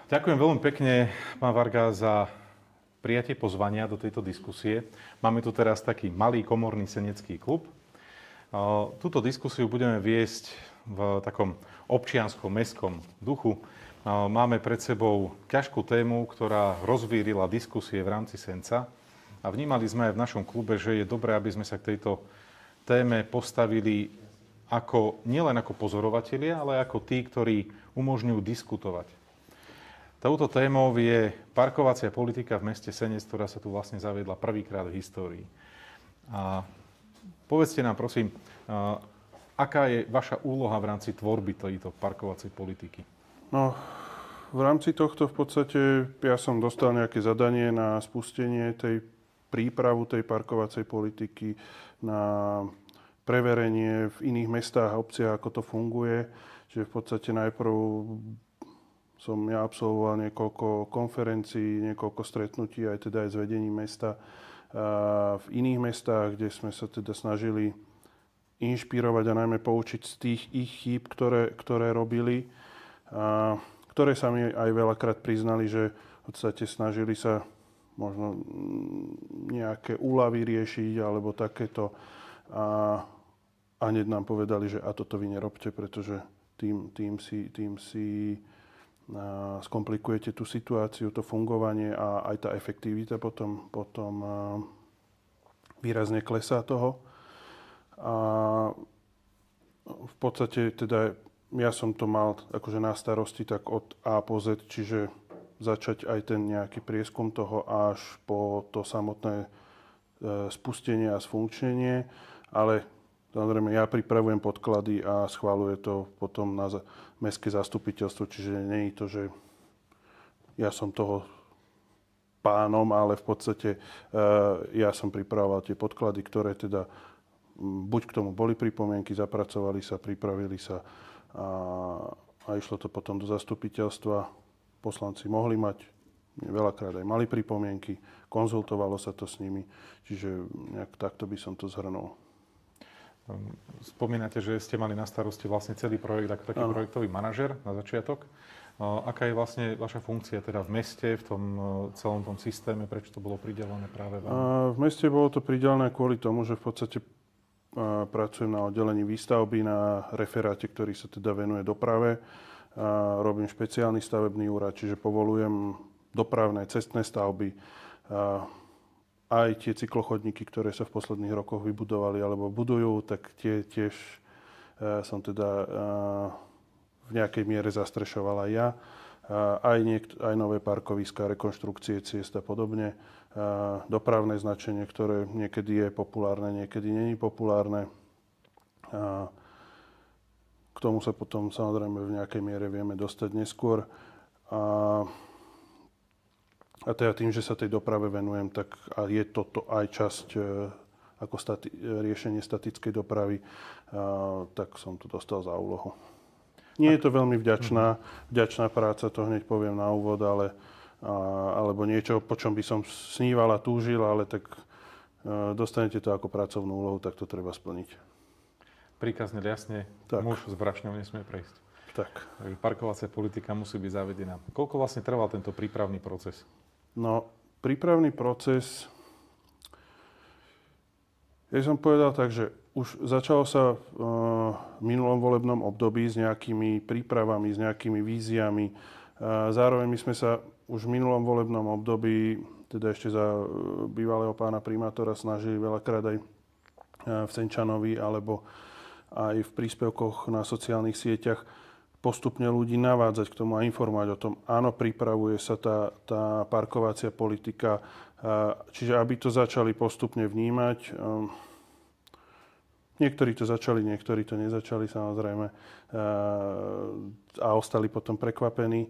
Ďakujem veľmi pekne, pán Varga, za prijatie pozvania do tejto diskusie. Máme tu teraz taký malý komorný senecký klub. Túto diskusiu budeme viesť v takom občianskom, mestskom duchu. Máme pred sebou ťažkú tému, ktorá rozvírila diskusie v rámci Senca. A vnímali sme aj v našom klube, že je dobré, aby sme sa k tejto téme postavili nielen ako pozorovatelia, ale ako tí, ktorí umožňujú diskutovať. Touto témou je parkovacia politika v meste Senec, ktorá sa tu vlastne zaviedla prvýkrát v histórii. A povedzte nám, prosím, aká je vaša úloha v rámci tvorby tejto parkovacej politiky? No, v rámci tohto v podstate ja som dostal nejaké zadanie na spustenie prípravu tej parkovacej politiky, na preverenie v iných mestách a obciach, ako to funguje. Čiže v podstate najprv som ja absolvoval niekoľko konferencií, niekoľko stretnutí aj teda aj s vedením mesta v iných mestách, kde sme sa teda snažili inšpirovať a najmä poučiť z tých ich chýb, ktoré robili, ktoré sa mi aj veľakrát priznali, že v podstate snažili sa možno nejaké úľavy riešiť alebo takéto. A hneď nám povedali, že a toto vy nerobte, pretože tým si skomplikujete tú situáciu, to fungovanie a aj tá efektivita potom výrazne klesá toho. A v podstate teda ja som to mal akože na starosti tak od A po Z, čiže začať aj ten nejaký prieskum toho až po to samotné spustenie a sfunkčnenie, ale samozrejme ja pripravujem podklady a schvaľuje to potom na mestské zastupiteľstvo, čiže nie je to, že ja som toho pánom, ale v podstate ja som pripravoval tie podklady, ktoré teda buď k tomu boli pripomienky, zapracovali sa, pripravili sa a išlo to potom do zastupiteľstva. Poslanci mohli mať, veľakrát aj mali pripomienky, konzultovalo sa to s nimi, čiže nejak takto by som to zhrnul. Spomínate, že ste mali na starosti vlastne celý projekt ako taký projektový manažer na začiatok. Aká je vlastne vaša funkcia teda v meste, v tom celom tom systéme? Prečo to bolo pridelené práve vám? V meste bolo to pridelené kvôli tomu, že v podstate pracujem na oddelení výstavby, na referáte, ktorý sa teda venuje doprave. Robím špeciálny stavebný úrad, čiže povolujem dopravné cestné stavby, aj tie cyklochodníky, ktoré sa v posledných rokoch vybudovali alebo budujú, tak tie tiež som teda v nejakej miere zastrešoval aj ja. Aj nové parkoviská, rekonštrukcie ciest a podobne. Dopravné značenie, ktoré niekedy je populárne, niekedy nie je populárne. K tomu sa potom samozrejme v nejakej miere vieme dostať neskôr. A teda tým, že sa tej doprave venujem, tak a je toto aj časť ako riešenie statickej dopravy, tak som to dostal za úlohu. Nie je to veľmi vďačná práca, to hneď poviem na úvod, alebo niečo, po čom by som sníval a túžil, ale tak dostanete to ako pracovnú úlohu, tak to treba splniť. Príkazne jasne, muž s brašňou nesmie prejsť. Tak. Takže parkovacia politika musí byť zavedená. Koľko vlastne trval tento prípravný proces? No, prípravný proces, ja som povedal tak, že už začalo sa v minulom volebnom období s nejakými prípravami, s nejakými víziami. Zároveň my sme sa už v minulom volebnom období, teda ešte za bývalého pána primátora, snažili veľakrát aj v Senčanovi alebo aj v príspevkoch na sociálnych sieťach postupne ľudí navádzať k tomu a informovať o tom. Áno, pripravuje sa tá parkovacia politika, čiže aby to začali postupne vnímať. Niektorí to začali, niektorí to nezačali samozrejme a ostali potom prekvapení.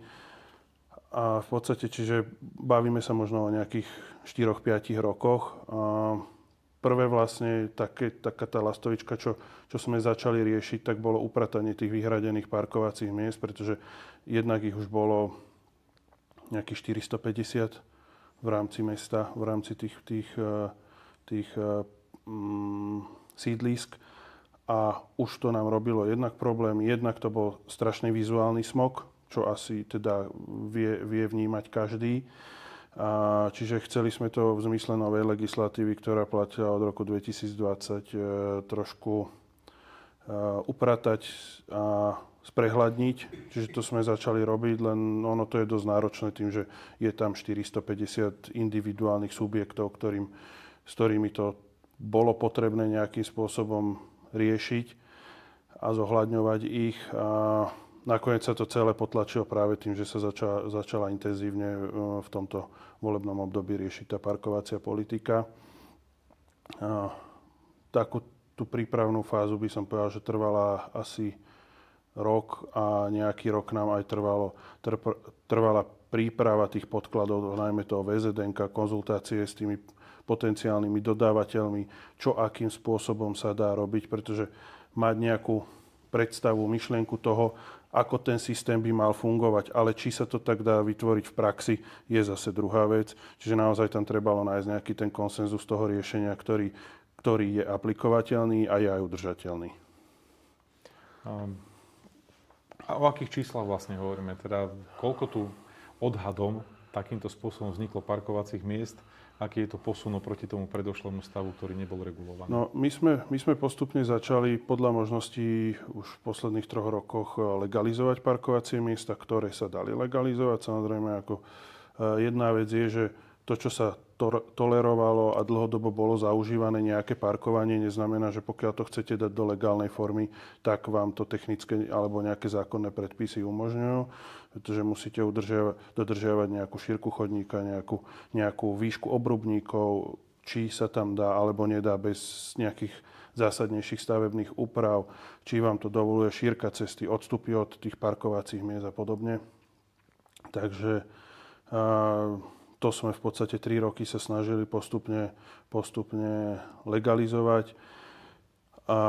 A v podstate, čiže bavíme sa možno o nejakých 4-5 rokoch. Prvé vlastne taká tá lastovička, čo sme začali riešiť, tak bolo upratanie tých vyhradených parkovacích miest, pretože jednak ich už bolo nejakých 450 v rámci mesta, v rámci tých sídlisk. A už to nám robilo jednak problém, jednak to bol strašný vizuálny smog, čo asi teda vie vnímať každý. Čiže chceli sme to v zmysle novej legislatívy, ktorá platila od roku 2020, trošku upratať a sprehľadniť. Čiže to sme začali robiť, len ono to je dosť náročné tým, že je tam 450 individuálnych subjektov, s ktorými to bolo potrebné nejakým spôsobom riešiť a zohľadňovať ich. A nakoniec sa to celé potlačilo práve tým, že sa začala intenzívne v tomto volebnom období riešiť tá parkovacia politika. Takú tú prípravnú fázu by som povedal, že trvala asi rok a nejaký rok nám aj trvala príprava tých podkladov, najmä toho VZN-ka, konzultácie s tými potenciálnymi dodávateľmi, čo akým spôsobom sa dá robiť, pretože mať nejakú predstavu, myšlienku toho, ako ten systém by mal fungovať, ale či sa to tak dá vytvoriť v praxi, je zase druhá vec. Čiže naozaj tam trebalo nájsť nejaký ten konsenzus toho riešenia, ktorý je aplikovateľný a je aj udržateľný. A o akých číslach vlastne hovoríme? Teda koľko tu odhadom takýmto spôsobom vzniklo parkovacích miest? Aký je to posun oproti tomu predošlému stavu, ktorý nebol regulovaný? No, my sme postupne začali podľa možností už v posledných 3 rokoch legalizovať parkovacie miesta, ktoré sa dali legalizovať. Samozrejme, ako jedna vec je, že to, čo sa tolerovalo a dlhodobo bolo zaužívané nejaké parkovanie, neznamená, že pokiaľ to chcete dať do legálnej formy, tak vám to technické alebo nejaké zákonné predpisy umožňujú, pretože musíte dodržiavať nejakú šírku chodníka, nejakú výšku obrubníkov, či sa tam dá alebo nedá bez nejakých zásadnejších stavebných úprav, či vám to dovoluje šírka cesty, odstupy od tých parkovacích miest a podobne. Takže to sme v podstate 3 roky sa snažili postupne legalizovať a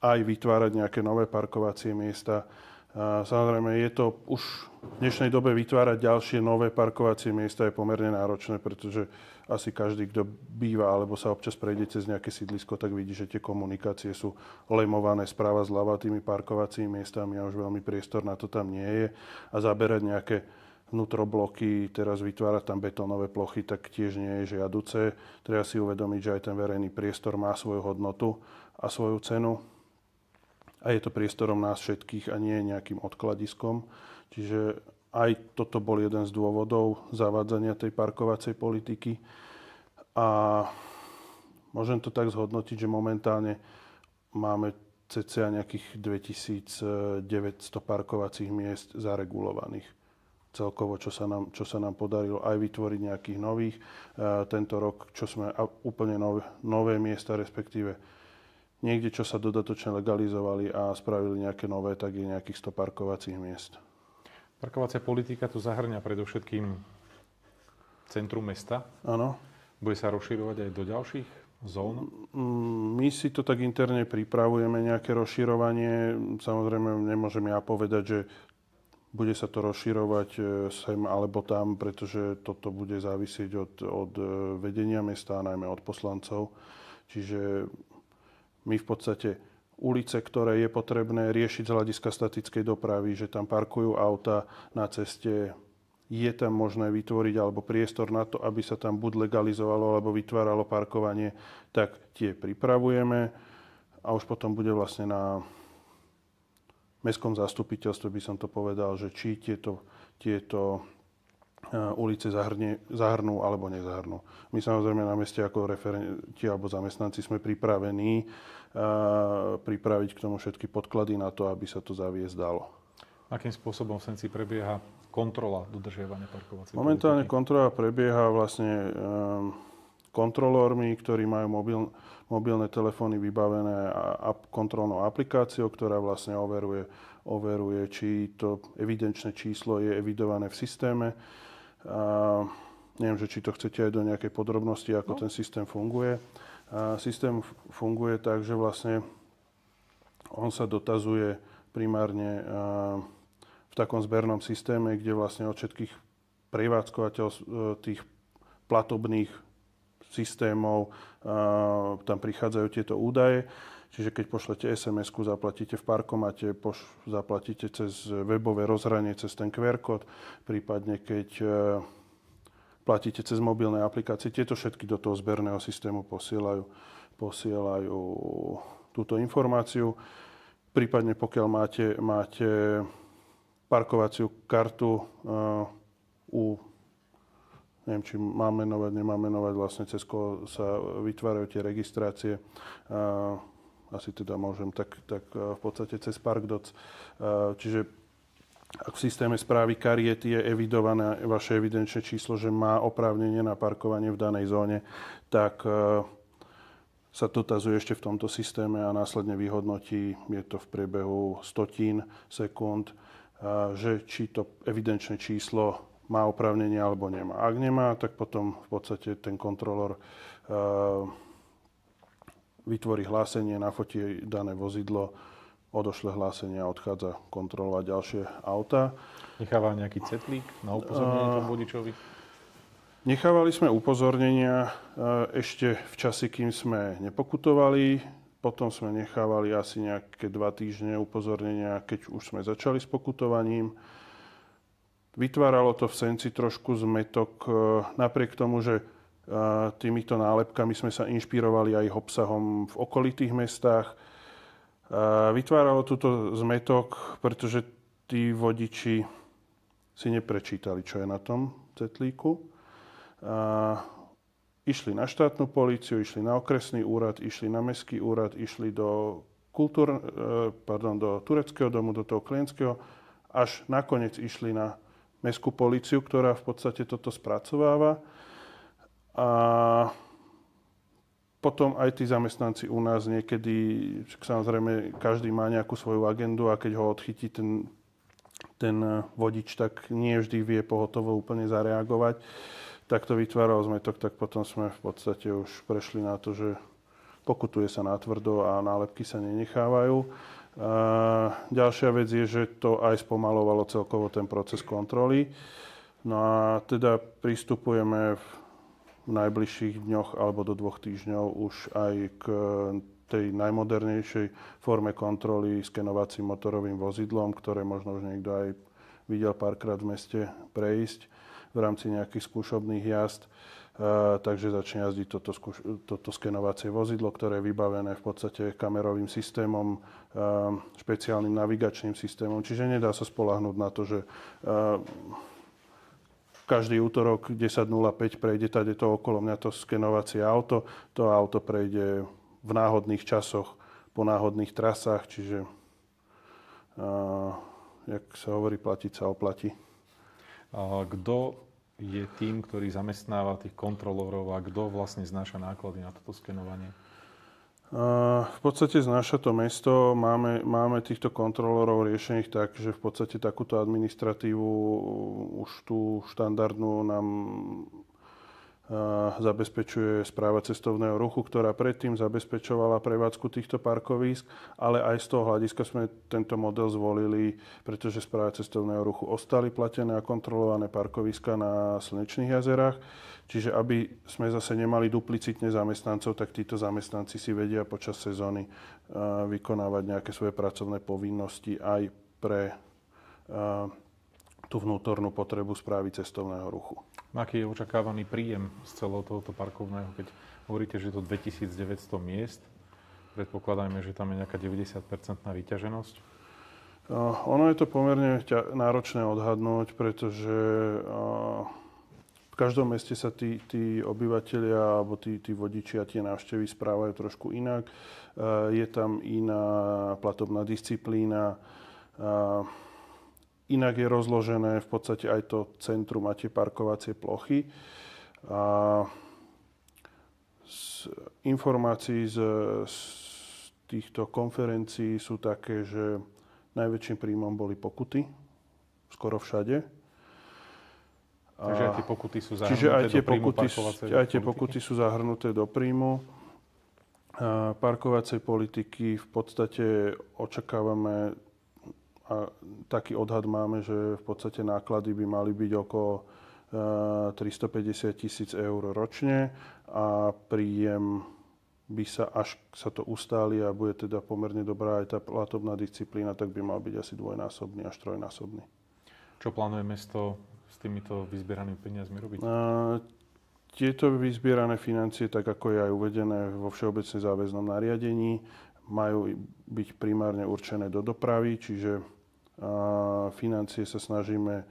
aj vytvárať nejaké nové parkovacie miesta. Samozrejme, je to už v dnešnej dobe vytvárať ďalšie nové parkovacie miesta je pomerne náročné, pretože asi každý, kto býva alebo sa občas prejde cez nejaké sídlisko, tak vidí, že tie komunikácie sú lemované sprava zľava tými parkovacími miestami a už veľmi priestor na to tam nie je. A zaberať nejaké vnútrobloky, teraz vytvárať tam betónové plochy, tak tiež nie je žiaduce. Treba si uvedomiť, že aj ten verejný priestor má svoju hodnotu a svoju cenu. A je to priestorom nás všetkých a nie nejakým odkladiskom. Čiže aj toto bol jeden z dôvodov zavádzania tej parkovacej politiky. A môžem to tak zhodnotiť, že momentálne máme cca nejakých 2900 parkovacích miest zaregulovaných. Celkovo, čo sa nám podarilo aj vytvoriť nejakých nových. Tento rok, čo sme úplne nové miesta, respektíve niekde, čo sa dodatočne legalizovali a spravili nejaké nové, tak je nejakých 100 parkovacích miest. Parkovacia politika tu zahŕňa predovšetkým centrum mesta. Áno. Bude sa rozširovať aj do ďalších zón? My si to tak interne pripravujeme, nejaké rozširovanie. Samozrejme, nemôžem ja povedať, že bude sa to rozširovať sem alebo tam, pretože toto bude závisieť od vedenia mesta a najmä od poslancov. Čiže my v podstate ulice, ktoré je potrebné riešiť z hľadiska statickej dopravy, že tam parkujú auta na ceste, je tam možné vytvoriť alebo priestor na to, aby sa tam buď legalizovalo alebo vytváralo parkovanie, tak tie pripravujeme a už potom bude vlastne na mestskom zastupiteľstve, by som to povedal, že či tieto ulice zahrnú alebo nezahrnú. My samozrejme na meste ako referenti alebo zamestnanci sme pripravení pripraviť k tomu všetky podklady na to, aby sa to zaviesť dalo. Akým spôsobom v Senci prebieha kontrola dodržiavania parkovacej politiky? Momentálne kontrola prebieha vlastne kontrolórmi, ktorí majú mobilné telefóny vybavené kontrolnou aplikáciou, ktorá vlastne overuje, či to evidenčné číslo je evidované v systéme. Neviem, že či to chcete aj do nejakej podrobnosti, ako ten systém funguje. Systém funguje tak, že vlastne on sa dotazuje primárne v takom zbernom systéme, kde vlastne od všetkých prevádzkovateľov tých platobných systémov tam prichádzajú tieto údaje. Čiže keď pošlete SMS-ku, zaplatíte v parkomate, zaplatíte cez webové rozhranie, cez ten QR kód, prípadne keď platíte cez mobilné aplikácie. Tieto všetky do toho zberného systému posielajú túto informáciu. Prípadne pokiaľ máte parkovaciu kartu neviem, či má menovať, nemá menovať, vlastne cez koho sa vytvárajú tie registrácie. Asi teda môžem tak v podstate cez Parkdoc. Čiže ak v systéme správy kariet je evidované vaše evidenčné číslo, že má oprávnenie na parkovanie v danej zóne, tak sa dotazuje ešte v tomto systéme a následne vyhodnotí, je to v priebehu stotín sekúnd, že či to evidenčné číslo má oprávnenie alebo nemá. Ak nemá, tak potom v podstate ten kontrolór vytvorí hlásenie, nafotí dané vozidlo, odošle hlásenie a odchádza kontrolovať ďalšie autá. Nechával nejaký cetlík na upozornenie tomu vodičovi? Nechávali sme upozornenia ešte v čase, kým sme nepokutovali. Potom sme nechávali asi nejaké 2 týždne upozornenia, keď už sme začali s pokutovaním. Vytváralo to v Senci trošku zmätok, napriek tomu, že týmito nálepkami sme sa inšpirovali aj ich obsahom v okolitých mestách. Vytváralo túto zmätok, pretože tí vodiči si neprečítali, čo je na tom cetlíku. Išli na štátnu políciu, išli na okresný úrad, išli na mestský úrad, išli do tureckého domu, do toho klientského, až nakoniec išli na mestskú políciu, ktorá v podstate toto spracováva. A potom aj tí zamestnanci u nás niekedy, samozrejme, každý má nejakú svoju agendu a keď ho odchytí ten vodič, tak nie vždy vie pohotovo úplne zareagovať. Tak to vytváralo zmätok, tak potom sme v podstate už prešli na to, že pokutuje sa natvrdo a nálepky sa nenechávajú. Ďalšia vec je, že to aj spomalovalo celkovo ten proces kontroly. No a teda pristupujeme v najbližších dňoch alebo do 2 týždňov už aj k tej najmodernejšej forme kontroly skenovacím motorovým vozidlom, ktoré možno už niekto aj videl párkrát v meste prejsť v rámci nejakých skúšobných jazd. Takže začne jazdiť toto skenovacie vozidlo, ktoré je vybavené v podstate kamerovým systémom, špeciálnym navigačným systémom. Čiže nedá sa spoľahnúť na to, že každý útorok 10.05 prejde tadeto okolo mňa to skenovacie auto. To auto prejde v náhodných časoch, po náhodných trasách, čiže jak sa hovorí, platiť sa oplatí. Kto je tým, ktorý zamestnáva tých kontrolórov a kto vlastne znáša náklady na toto skenovanie? V podstate znáša to mesto. Máme týchto kontrolórov riešených tak, že v podstate takúto administratívu už tú štandardnú nám zabezpečuje Správa cestovného ruchu, ktorá predtým zabezpečovala prevádzku týchto parkovísk, ale aj z toho hľadiska sme tento model zvolili, pretože Správa cestovného ruchu ostali platené a kontrolované parkovíska na Slnečných jazerách. Čiže aby sme zase nemali duplicitne zamestnancov, tak títo zamestnanci si vedia počas sezóny vykonávať nejaké svoje pracovné povinnosti aj pre tú vnútornú potrebu Správy cestovného ruchu. Aký je očakávaný príjem z celého tohoto parkovného? Keď hovoríte, že je to 2900 miest, predpokladajme, že tam je nejaká 90% vyťaženosť? Ono je to pomerne náročné odhadnúť, pretože v každom meste sa tí obyvatelia alebo tí vodiči a tie návštevy správajú trošku inak. Je tam iná platobná disciplína, inak je rozložené v podstate aj to centrum a tie parkovacie plochy. Z informácií z týchto konferencií sú také, že najväčším príjmom boli pokuty, skoro všade. Takže aj tie pokuty sú zahrnuté do príjmu parkovacej politiky? Aj tie pokuty sú zahrnuté do príjmu parkovacej politiky. V podstate očakávame, a taký odhad máme, že v podstate náklady by mali byť okolo 350 000 eur ročne a príjem by sa, až sa to ustáli a bude teda pomerne dobrá aj tá platobná disciplína, tak by mal byť asi dvojnásobný až trojnásobný. Čo plánuje mesto s týmito vyzbieranými peniazmi robiť? Tieto vyzbierané financie, tak ako je aj uvedené vo všeobecne záväznom nariadení, majú byť primárne určené do dopravy, čiže financie sa snažíme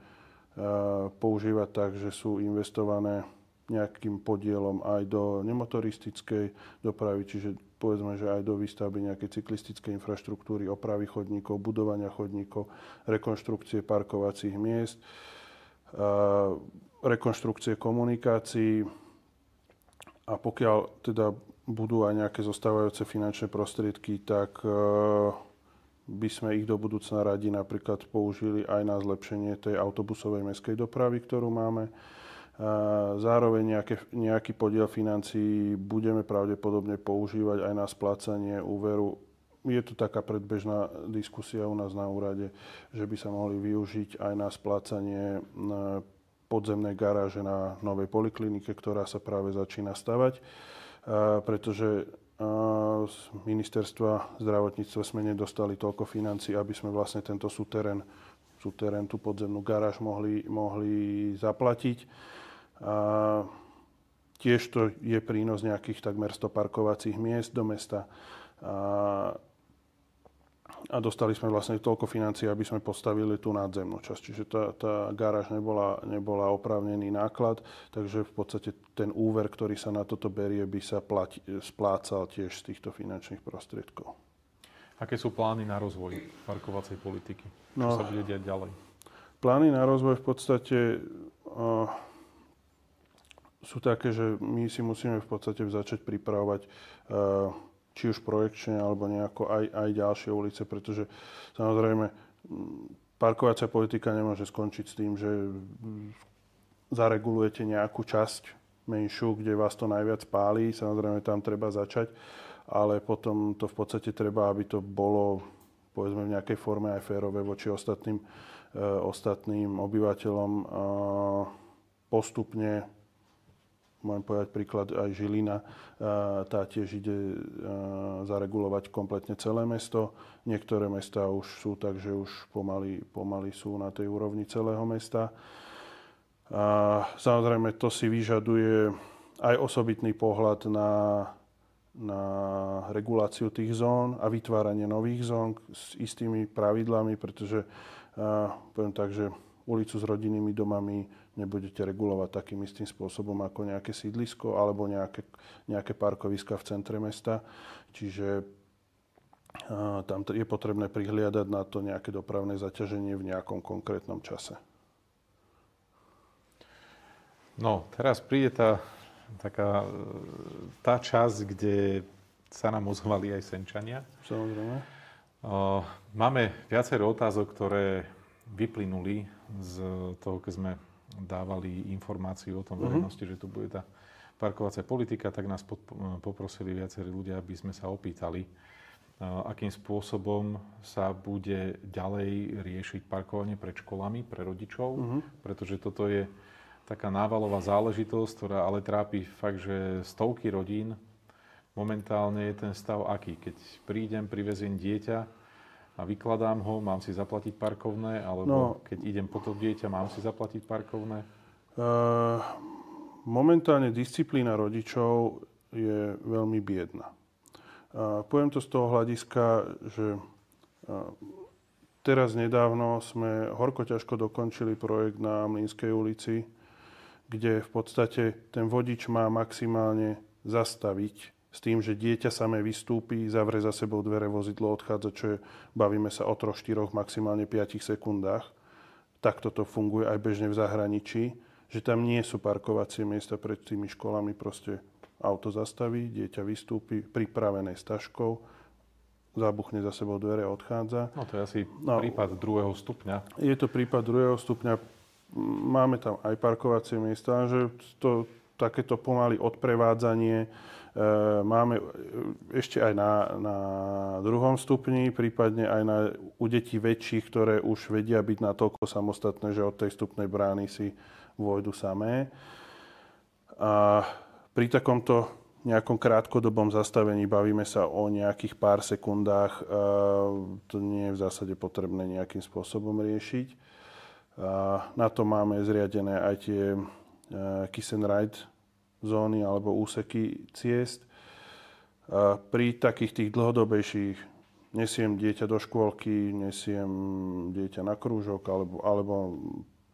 používať tak, že sú investované nejakým podielom aj do nemotoristickej dopravy, čiže povedzme, že aj do výstavby nejakej cyklistickej infraštruktúry, opravy chodníkov, budovania chodníkov, rekonštrukcie parkovacích miest, rekonštrukcie komunikácií a pokiaľ teda budú aj nejaké zostávajúce finančné prostriedky, tak by sme ich do budúcna radi napríklad použili aj na zlepšenie tej autobusovej mestskej dopravy, ktorú máme. Zároveň nejaký podiel financií budeme pravdepodobne používať aj na splácanie úveru. Je tu taká predbežná diskusia u nás na úrade, že by sa mohli využiť aj na splácanie podzemnej garáže na novej poliklinike, ktorá sa práve začína stavať, pretože z ministerstva zdravotníctva sme nedostali toľko financií, aby sme vlastne tento súterén, tú podzemnú garáž mohli zaplatiť. Tiež to je prínos nejakých takmer 100 parkovacích miest do mesta. A dostali sme vlastne toľko financií, aby sme postavili tú nadzemnú časť. Čiže tá garáž nebola oprávnený náklad, takže v podstate ten úver, ktorý sa na toto berie, by sa splácal tiež z týchto finančných prostriedkov. Aké sú plány na rozvoj parkovacej politiky? Čo sa bude diať ďalej? Plány na rozvoj v podstate sú také, že my si musíme v podstate začať pripravovať či už projekčne, alebo nejako aj ďalšie ulice, pretože samozrejme parkovacia politika nemôže skončiť s tým, že zaregulujete nejakú časť menšiu, kde vás to najviac pálí. Samozrejme tam treba začať, ale potom to v podstate treba, aby to bolo povedzme v nejakej forme aj férové voči ostatným obyvateľom postupne. Môžem povedať príklad aj Žilina, tá tiež ide zaregulovať kompletne celé mesto. Niektoré mestá už sú tak, že už pomaly sú na tej úrovni celého mesta. Samozrejme, to si vyžaduje aj osobitný pohľad na reguláciu tých zón a vytváranie nových zón s istými pravidlami, pretože poviem tak, že ulicu s rodinnými domami nebudete regulovať takým istým spôsobom ako nejaké sídlisko alebo nejaké parkoviska v centre mesta. Čiže tam je potrebné prihliadať na to nejaké dopravné zaťaženie v nejakom konkrétnom čase. No, teraz príde tá časť, kde sa nám ozvali aj Senčania. Samozrejme. Máme viacero otázok, ktoré vyplynuli z toho, keď sme dávali informáciu o tom verejnosti, že tu bude tá parkovacia politika, tak nás poprosili viacerí ľudia, aby sme sa opýtali, akým spôsobom sa bude ďalej riešiť parkovanie pred školami pre rodičov, pretože toto je taká návalová záležitosť, ktorá ale trápi fakt, že stovky rodín. Momentálne je ten stav aký? Keď prídem, priveziem dieťa a vykladám ho, mám si zaplatiť parkovné, alebo keď idem po to dieťa, mám si zaplatiť parkovné? Momentálne disciplína rodičov je veľmi biedna. Poviem to z toho hľadiska, že teraz nedávno sme horko ťažko dokončili projekt na Mlynskej ulici, kde v podstate ten vodič má maximálne zastaviť s tým, že dieťa samé vystúpi, zavrie za sebou dvere, vozidlo odchádza, čo je, bavíme sa o 3, 4, maximálne 5 sekundách. Takto to funguje aj bežne v zahraničí, že tam nie sú parkovacie miesta pred tými školami, proste auto zastaví, dieťa vystúpi, pripravené s taškou, zabuchne za sebou dvere a odchádza. No to je asi prípad 2. stupňa. Je to prípad 2. stupňa. Máme tam aj parkovacie miesta, že to takéto pomaly odprevádzanie máme ešte aj na 2. stupni, prípadne aj u detí väčších, ktoré už vedia byť natoľko samostatné, že od tej vstupnej brány si vôjdu samé. A pri takomto nejakom krátkodobom zastavení, bavíme sa o nejakých pár sekundách, to nie je v zásade potrebné nejakým spôsobom riešiť. Na to máme zriadené aj tie kiss and ride zóny alebo úseky ciest. Pri takých tých dlhodobejších nesiem dieťa do škôlky, nesiem dieťa na krúžok alebo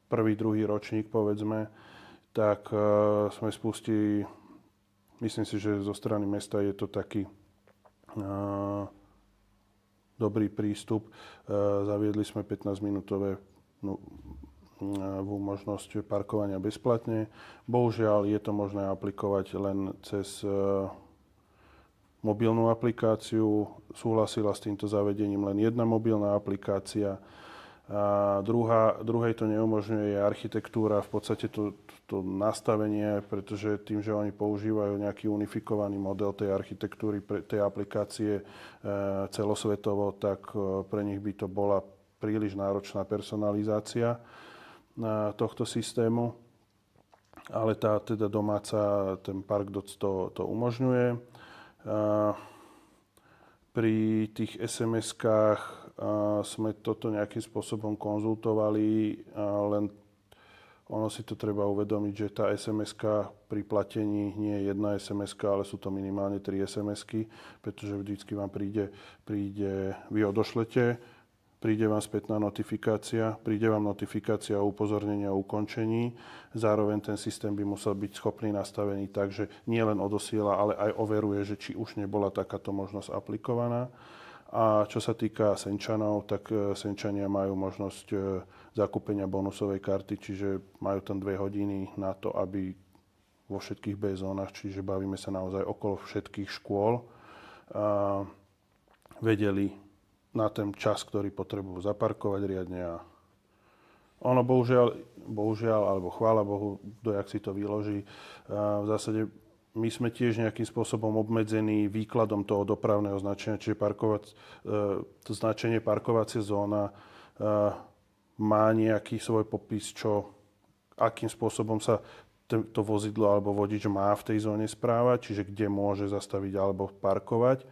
prvý, druhý ročník povedzme, tak sme spustili, myslím si, že zo strany mesta je to taký dobrý prístup. Zaviedli sme 15-minútové možnosť parkovania bezplatne. Bohužiaľ je to možné aplikovať len cez mobilnú aplikáciu. Súhlasila s týmto zavedením len jedna mobilná aplikácia. A druhej to neumožňuje je architektúra, v podstate to nastavenie, pretože tým, že oni používajú nejaký unifikovaný model tej architektúry, tej aplikácie celosvetovo, tak pre nich by to bola príliš náročná personalizácia tohto systému. Ale tá teda domáca, ten Parkdoc to umožňuje. Pri tých SMS-kách sme toto nejakým spôsobom konzultovali, len ono si to treba uvedomiť, že tá SMS-ka pri platení nie je jedna SMS-ka, ale sú to minimálne 3 SMS-ky, pretože vždycky vám príde, vy odošlete, príde vám spätná notifikácia, príde vám notifikácia o upozornení o ukončení. Zároveň ten systém by musel byť schopný nastavený tak, že nie len odosiela, ale aj overuje, že či už nebola takáto možnosť aplikovaná. A čo sa týka Senčanov, tak Senčania majú možnosť zakúpenia bonusovej karty, čiže majú tam 2 hodiny na to, aby vo všetkých B-zónach, čiže bavíme sa naozaj okolo všetkých škôl, vedeli na ten čas, ktorý potrebujú zaparkovať riadne. A ono bohužiaľ, alebo chvála Bohu, dojak si to vyloží. V zásade my sme tiež nejakým spôsobom obmedzení výkladom toho dopravného značenia, čiže to značenie parkovacia zóna má nejaký svoj popis, akým spôsobom sa to vozidlo alebo vodič má v tej zóne správať, čiže kde môže zastaviť alebo parkovať.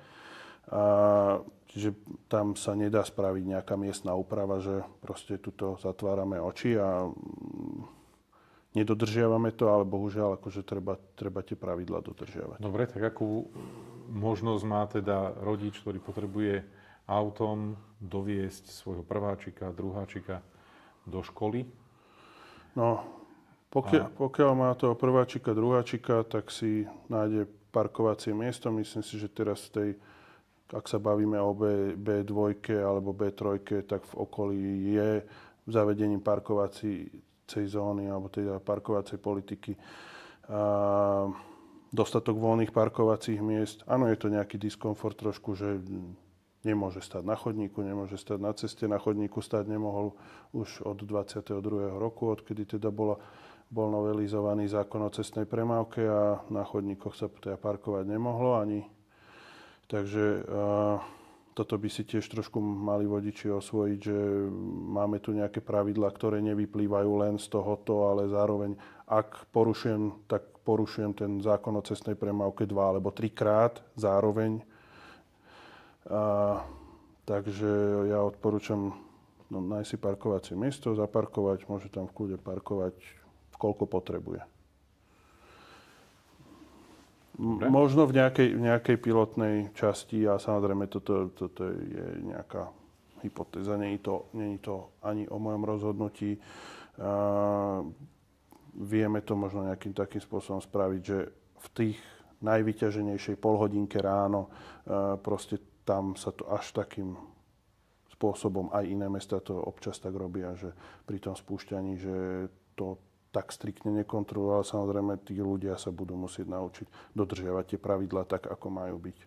Čiže tam sa nedá spraviť nejaká miestna úprava, že proste tuto zatvárame oči a nedodržiavame to, ale bohužiaľ akože treba tie pravidlá dodržiavať. Dobre, tak akú možnosť má teda rodič, ktorý potrebuje autom doviesť svojho prváčika, druháčika do školy? No, pokiaľ má toho prváčika, druháčika, tak si nájde parkovacie miesto. Myslím si, že teraz ak sa bavíme o B2 alebo B3, tak v okolí je zavedením parkovacej zóny alebo teda parkovacej politiky dostatok voľných parkovacích miest. Áno, je to nejaký diskomfort trošku, že nemôže stať na chodníku, nemôže stať na ceste. Na chodníku stať nemohol už od 22. roku, odkedy teda bol novelizovaný zákon o cestnej premávke a na chodníkoch sa teda parkovať nemohlo ani. Takže toto by si tiež trošku mali vodiči osvojiť, že máme tu nejaké pravidlá, ktoré nevyplývajú len z tohoto, ale zároveň, ak porušujem, tak porušujem ten zákon o cestnej premávke 2 alebo 3 krát zároveň. Takže ja odporúčam nájsť si parkovacie miesto, zaparkovať, môže tam v kľude parkovať, koľko potrebuje. Dobre. Možno v nejakej pilotnej časti a samozrejme toto je nejaká hypotéza, nie je to ani o mojom rozhodnutí. Vieme to možno nejakým takým spôsobom spraviť, že v tých najvyťaženejšej polhodinke ráno proste tam sa to až takým spôsobom, aj iné mestá to občas tak robia, že pri tom spúšťaní, že to tak striktne nekontrolujú, ale samozrejme tí ľudia sa budú musieť naučiť dodržiavať tie pravidlá tak, ako majú byť.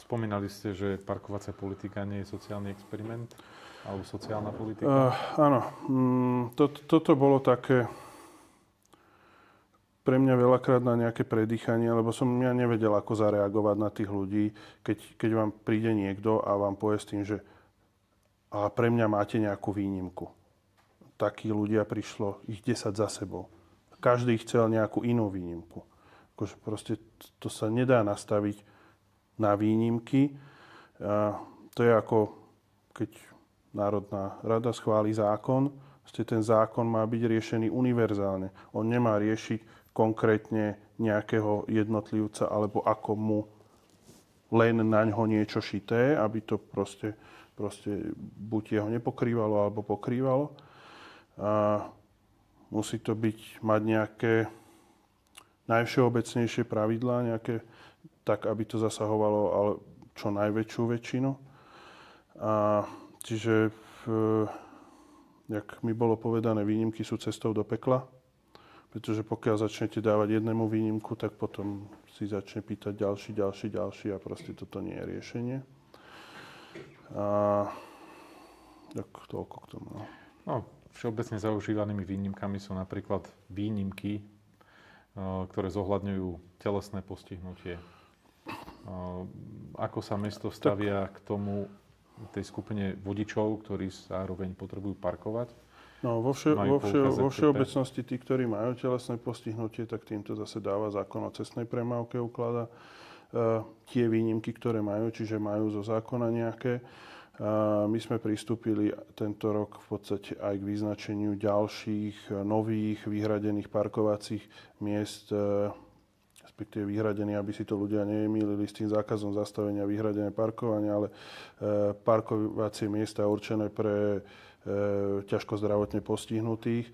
Spomínali ste, že parkovacia politika nie je sociálny experiment alebo sociálna politika? Áno. Toto bolo také pre mňa veľakrát na nejaké predýchanie, lebo som ja nevedel, ako zareagovať na tých ľudí, keď vám príde niekto a vám povie s tým, že a pre mňa máte nejakú výnimku. Takí ľudia prišlo, ich 10 za sebou. Každý chcel nejakú inú výnimku. Akože proste to sa nedá nastaviť na výnimky. To je ako keď Národná rada schváli zákon, ten zákon má byť riešený univerzálne. On nemá riešiť konkrétne nejakého jednotlivca alebo ako mu len na ňo niečo šité, aby to proste buď jeho nepokrývalo alebo pokrývalo. Musí to mať nejaké najvšeobecnejšie pravidlá, tak, aby to zasahovalo ale čo najväčšiu väčšinu. Čiže, jak mi bolo povedané, výnimky sú cestou do pekla, pretože pokiaľ začnete dávať jednému výnimku, tak potom si začne pýtať ďalší a proste toto nie je riešenie. Tak toľko k tomu. No, všeobecne zaužívanými výnimkami sú napríklad výnimky, ktoré zohľadňujú telesné postihnutie. Ako sa mesto stavia k tomu, tej skupine vodičov, ktorí zároveň potrebujú parkovať? No, vo všeobecnosti tí, ktorí majú telesné postihnutie, tak týmto zase dáva zákon o cestnej premávke, ukladá tie výnimky, ktoré majú, čiže majú zo zákona nejaké. My sme pristúpili tento rok v podstate aj k vyznačeniu ďalších nových vyhradených parkovacích miest, respektíve vyhradených, aby si to ľudia nemýlili s tým zákazom zastavenia vyhradené parkovania, ale parkovacie miesta určené pre ťažko zdravotne postihnutých.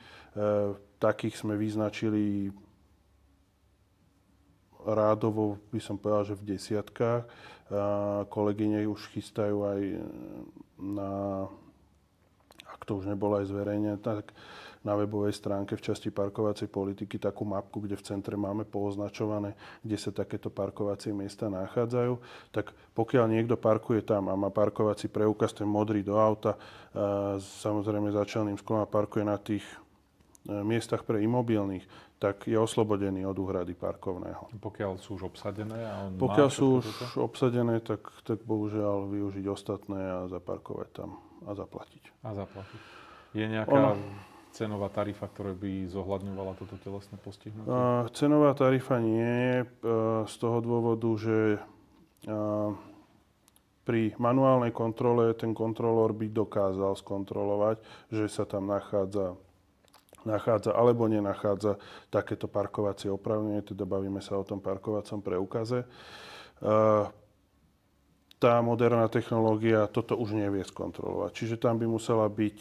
Takých sme vyznačili rádovo, by som povedal, že v desiatkách. Kolegyne už chystajú aj ak to už nebolo aj zverejnené, tak na webovej stránke v časti parkovacej politiky takú mapku, kde v centre máme pooznačované, kde sa takéto parkovacie miesta nachádzajú. Tak pokiaľ niekto parkuje tam a má parkovací preukaz, ten modrý do auta, samozrejme začalným sklom a parkuje na tých miestach pre imobilných, tak je oslobodený od úhrady parkovného. Pokiaľ sú už obsadené? Pokiaľ sú už obsadené, tak bohužiaľ využiť ostatné a zaparkovať tam a zaplatiť. Je nejaká cenová tarifa, ktorá by zohľadňovala toto telesné postihnutie? Cenová tarifa nie je z toho dôvodu, že pri manuálnej kontrole ten kontrolór by dokázal skontrolovať, že sa tam nachádza alebo nenachádza takéto parkovacie oprávnenie, teda bavíme sa o tom parkovacom preukaze. Tá moderná technológia toto už nevie skontrolovať. Čiže tam by musela byť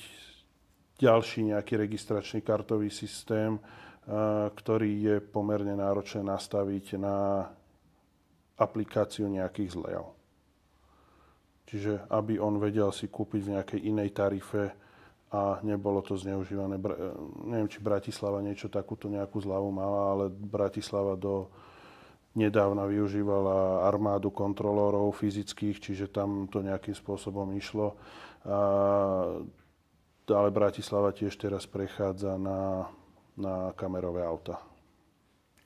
ďalší nejaký registračný kartový systém, ktorý je pomerne náročné nastaviť na aplikáciu nejakých zľav. Čiže aby on vedel si kúpiť v nejakej inej tarife a nebolo to zneužívané. Neviem, či Bratislava niečo takúto nejakú zľavu mala, ale Bratislava do nedávna využívala armádu kontrolórov fyzických, čiže tam to nejakým spôsobom išlo. Ale Bratislava tiež teraz prechádza na kamerové auta.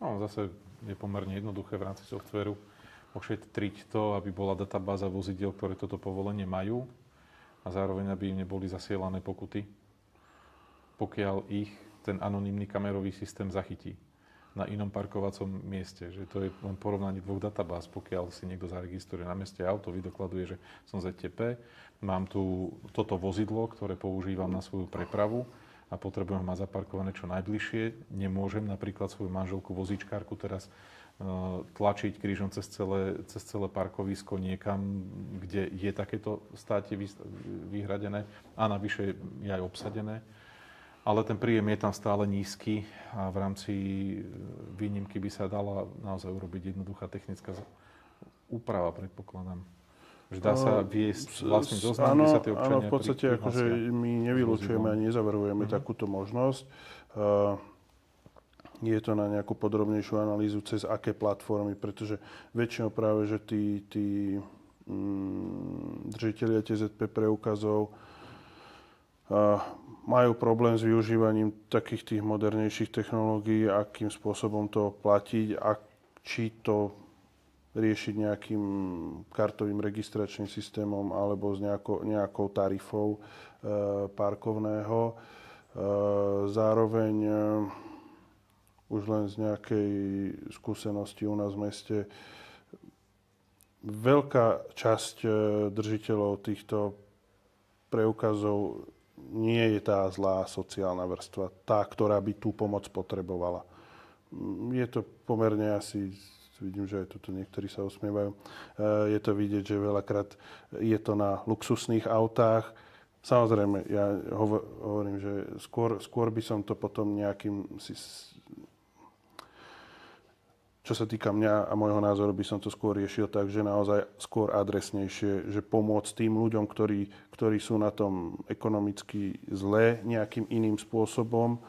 No, zase je pomerne jednoduché v rámci softvéru ošetriť to, aby bola databáza vozidiel, ktoré toto povolenie majú, a zároveň, aby im neboli zasielané pokuty, pokiaľ ich ten anonymný kamerový systém zachytí na inom parkovacom mieste. Že to je len porovnanie dvoch databáz. Pokiaľ si niekto zaregistruje na mieste auto, vydokladuje, že som ZTP, mám tu toto vozidlo, ktoré používam na svoju prepravu a potrebujem mať zaparkované čo najbližšie. Nemôžem napríklad svoju manželku vozíčkárku teraz tlačiť krížom cez celé parkovisko niekam, kde je takéto státie vyhradené a navyše je aj obsadené. Ale ten príjem je tam stále nízky a v rámci výnimky by sa dala naozaj urobiť jednoduchá technická úprava, predpokladám. Že dá sa viesť vlastný zoznam, kde sa tie občania... Áno, v podstate akože my nevylučujeme a nezavrhujeme takúto možnosť. Je to na nejakú podrobnejšiu analýzu, cez aké platformy, pretože väčšinou práve, že tí držitelia TZP preukazov majú problém s využívaním takých tých modernejších technológií, akým spôsobom to platiť a či to riešiť nejakým kartovým registračným systémom alebo s nejakou tarifou parkovného. Zároveň už len z nejakej skúsenosti u nás v meste, veľká časť držiteľov týchto preukazov nie je tá zlá sociálna vrstva, tá, ktorá by tú pomoc potrebovala. Je to pomerne asi, vidím, že aj tuto niektorí sa usmievajú, je to vidieť, že veľakrát je to na luxusných autách. Samozrejme, ja hovorím, že skôr by som to potom nejakým, čo sa týka mňa a môjho názoru, by som to skôr riešil tak, že naozaj skôr adresnejšie, že pomôcť tým ľuďom, ktorí sú na tom ekonomicky zle nejakým iným spôsobom,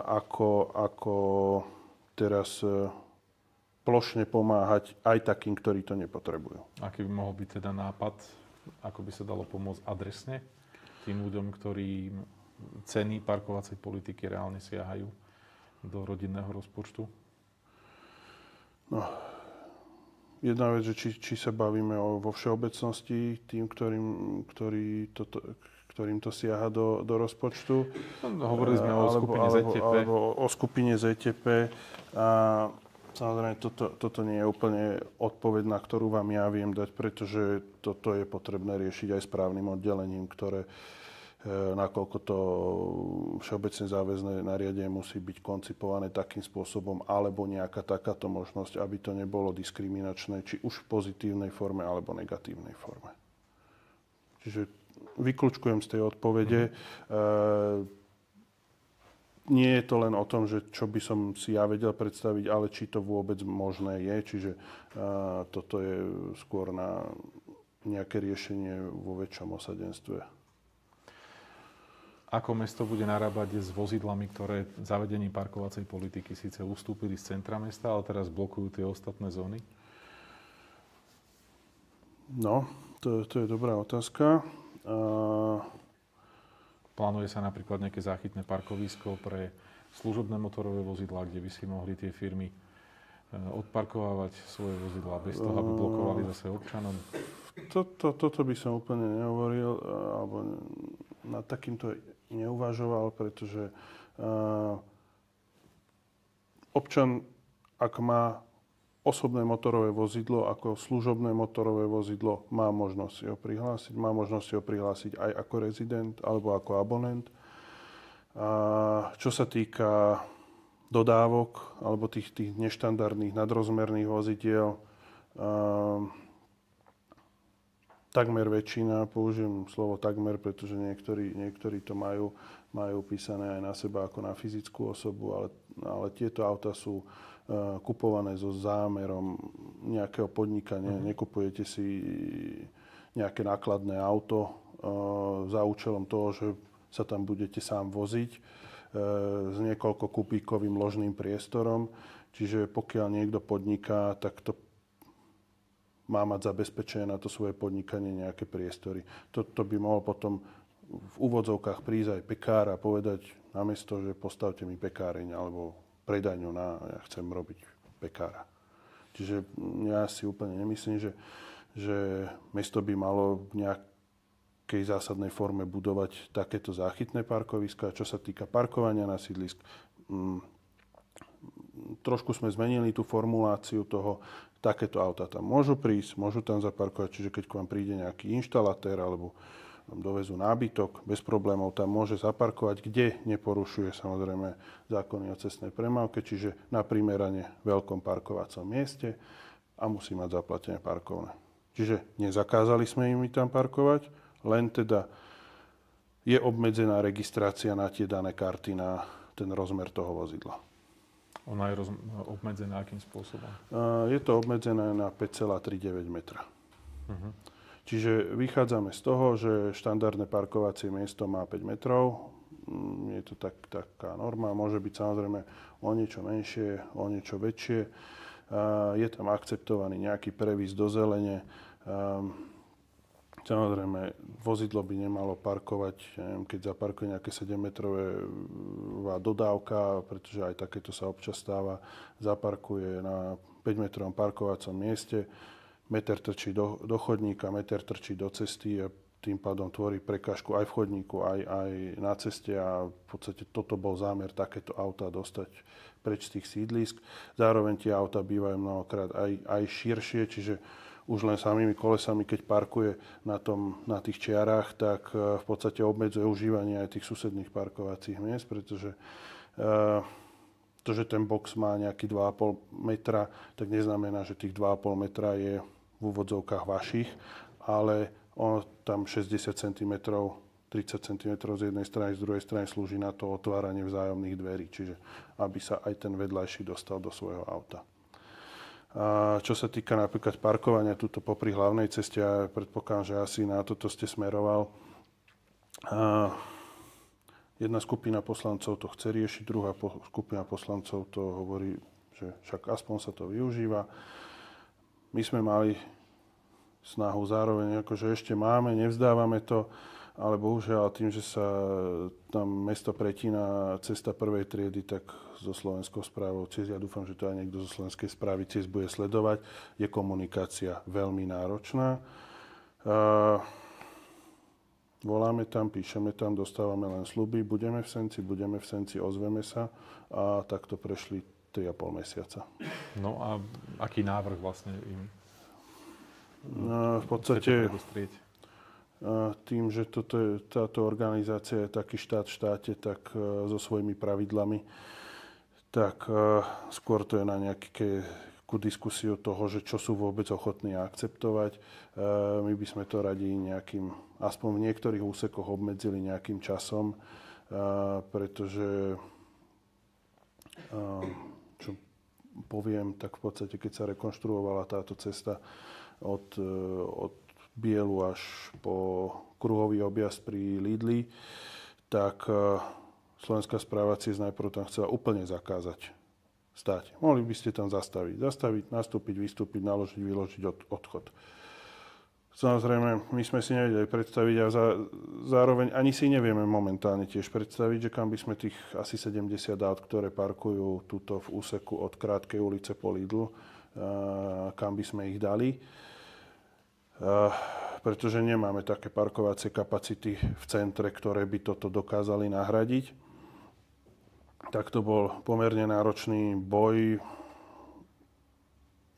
ako teraz plošne pomáhať aj takým, ktorí to nepotrebujú. Aký by mohol byť teda nápad, ako by sa dalo pomôcť adresne tým ľuďom, ktorí ceny parkovacej politiky reálne siahajú do rodinného rozpočtu? No, jedna vec, že či sa bavíme vo všeobecnosti tým, ktorým to siaha do rozpočtu. No, hovorili sme o skupine ZTP. Alebo o skupine ZTP. A samozrejme, toto nie je úplne odpoveď, na ktorú vám ja viem dať, pretože toto je potrebné riešiť aj správnym oddelením, ktoré nakoľko to všeobecne záväzné nariadenie musí byť koncipované takým spôsobom, alebo nejaká takáto možnosť, aby to nebolo diskriminačné, či už v pozitívnej forme, alebo negatívnej forme. Čiže vykľúčkujem z tej odpovede. Nie je to len o tom, že čo by som si ja vedel predstaviť, ale či to vôbec možné je. Čiže toto je skôr na nejaké riešenie vo väčšom osadenstve. Ako mesto bude narábať s vozidlami, ktoré zavedením parkovacej politiky síce ustúpili z centra mesta, ale teraz blokujú tie ostatné zóny? No, to je dobrá otázka. Plánuje sa napríklad nejaké záchytné parkovisko pre služobné motorové vozidlá, kde by si mohli tie firmy odparkovávať svoje vozidlá bez toho, aby blokovali zase občanom? Toto by som úplne nehovoril, alebo nad takýmto neuvažoval, pretože občan, ak má osobné motorové vozidlo ako služobné motorové vozidlo, má možnosť si ho prihlásiť. Má možnosť si ho prihlásiť aj ako rezident alebo ako abonent. Čo sa týka dodávok alebo tých neštandardných nadrozmerných vozidiel, takmer väčšina, použijem slovo takmer, pretože niektorí to majú písané aj na seba ako na fyzickú osobu, ale tieto autá sú kupované so zámerom nejakého podnikania. Nekupujete si nejaké nákladné auto za účelom toho, že sa tam budete sám voziť s niekoľko kubíkovým ložným priestorom. Čiže pokiaľ niekto podniká, tak to má mať zabezpečené na to svoje podnikanie nejaké priestory. Toto by mohol potom v úvodzovkách prísť aj pekár a povedať namiesto, že postavte mi pekáreň alebo predajňu ja chcem robiť pekára. Čiže ja si úplne nemyslím, že mesto by malo v nejakej zásadnej forme budovať takéto záchytné parkoviská. Čo sa týka parkovania na sídlisk, trošku sme zmenili tú formuláciu toho, takéto autá tam môžu prísť, môžu tam zaparkovať, čiže keď k vám príde nejaký inštalatér alebo dovezú nábytok, bez problémov tam môže zaparkovať, kde neporušuje samozrejme zákony o cestnej premávke, čiže na primerane veľkom parkovacom mieste a musí mať zaplatené parkovné. Čiže nezakázali sme im tam parkovať, len teda je obmedzená registrácia na tie dané karty na ten rozmer toho vozidla. Ona je obmedzená akým spôsobom? Je to obmedzené na 5,39 metra. Čiže vychádzame z toho, že štandardné parkovacie miesto má 5 metrov. Je to taká norma. Môže byť samozrejme o niečo menšie, o niečo väčšie. Je tam akceptovaný nejaký previs do zelene. Samozrejme, vozidlo by nemalo parkovať, neviem, keď zaparkuje nejaké 7-metrová dodávka, pretože aj takéto sa občas stáva, zaparkuje na 5-metrovom parkovacom mieste, meter trčí do chodníka, meter trčí do cesty a tým pádom tvorí prekážku aj v chodníku, aj na ceste a v podstate toto bol zámer takéto autá dostať preč z tých sídlisk. Zároveň tie autá bývajú mnohokrát aj širšie, čiže už len samými kolesami, keď parkuje na tých čiarách, tak v podstate obmedzuje užívanie aj tých susedných parkovacích miest, pretože to, že ten box má nejaký 2,5 metra, tak neznamená, že tých 2,5 metra je v úvodzovkách vašich, ale ono tam 60 cm, 30 cm z jednej strany, z druhej strany slúži na to otváranie vzájomných dverí, čiže aby sa aj ten vedľajší dostal do svojho auta. A čo sa týka napríklad parkovania tuto popri hlavnej ceste, ja predpokladám, že asi na toto ste smeroval. Jedna skupina poslancov to chce riešiť, druhá skupina poslancov to hovorí, že však aspoň sa to využíva. My sme mali snahu zároveň, akože ešte máme, nevzdávame to, ale bohužiaľ tým, že sa tam mesto pretína cesta prvej triedy, tak so Slovenskou správou CIS, ja dúfam, že to aj niekto zo Slovenskej správy CIS bude sledovať, je komunikácia veľmi náročná. Voláme tam, píšeme tam, dostávame len sľuby, budeme v Senci, ozveme sa a takto prešli 3,5 mesiaca. No a aký návrh vlastne im v podstate tým, že táto organizácia je taký štát v štáte, tak so svojimi pravidlami, tak skôr to je na nejakú diskusiu toho, že čo sú vôbec ochotní akceptovať. My by sme to radi nejakým, aspoň v niektorých úsekoch obmedzili nejakým časom, pretože čo poviem, tak v podstate, keď sa rekonštruovala táto cesta od Bielu až po kruhový objazd pri Lidli, tak Slovenská správa CIS najprv tam chcela úplne zakázať stáť. Mohli by ste tam zastaviť, nastúpiť, vystúpiť, naložiť, vyložiť odchod. Samozrejme, my sme si nevedeli predstaviť a zároveň ani si nevieme momentálne tiež predstaviť, že kam by sme tých asi 70 aut, ktoré parkujú tuto v úseku od Krátkej ulice po Lidlu, kam by sme ich dali. Pretože nemáme také parkovacie kapacity v centre, ktoré by toto dokázali nahradiť. Tak to bol pomerne náročný boj.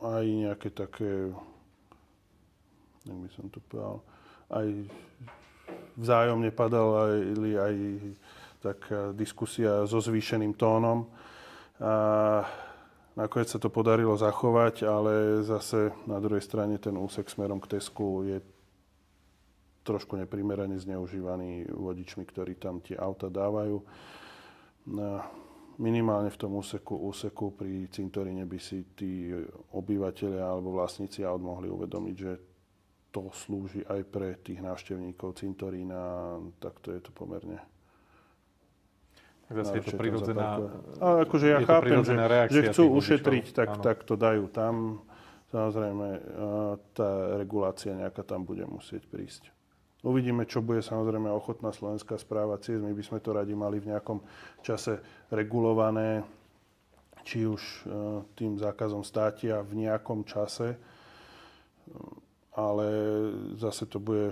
Aj nejaké také, jak by som to povedal, aj vzájomne padala aj taká diskusia so zvýšeným tónom. Nakoniec sa to podarilo zachovať, ale zase na druhej strane ten úsek smerom k Tesku je trošku neprimerane zneužívaný vodičmi, ktorí tam tie auta dávajú. Minimálne v tom úseku pri cintoríne by si tí obyvateľia alebo vlastníci aut mohli uvedomiť, že to slúži aj pre tých návštevníkov cintorína, tak to je to pomerne. Zase je to prirodzená, ale akože ja chápem, že chcú ušetriť, tak to dajú tam. Samozrejme, tá regulácia nejaká tam bude musieť prísť. Uvidíme, čo bude samozrejme ochotná Slovenská správa CIS. My by sme to radi mali v nejakom čase regulované, či už tým zákazom státia v nejakom čase, ale zase to bude.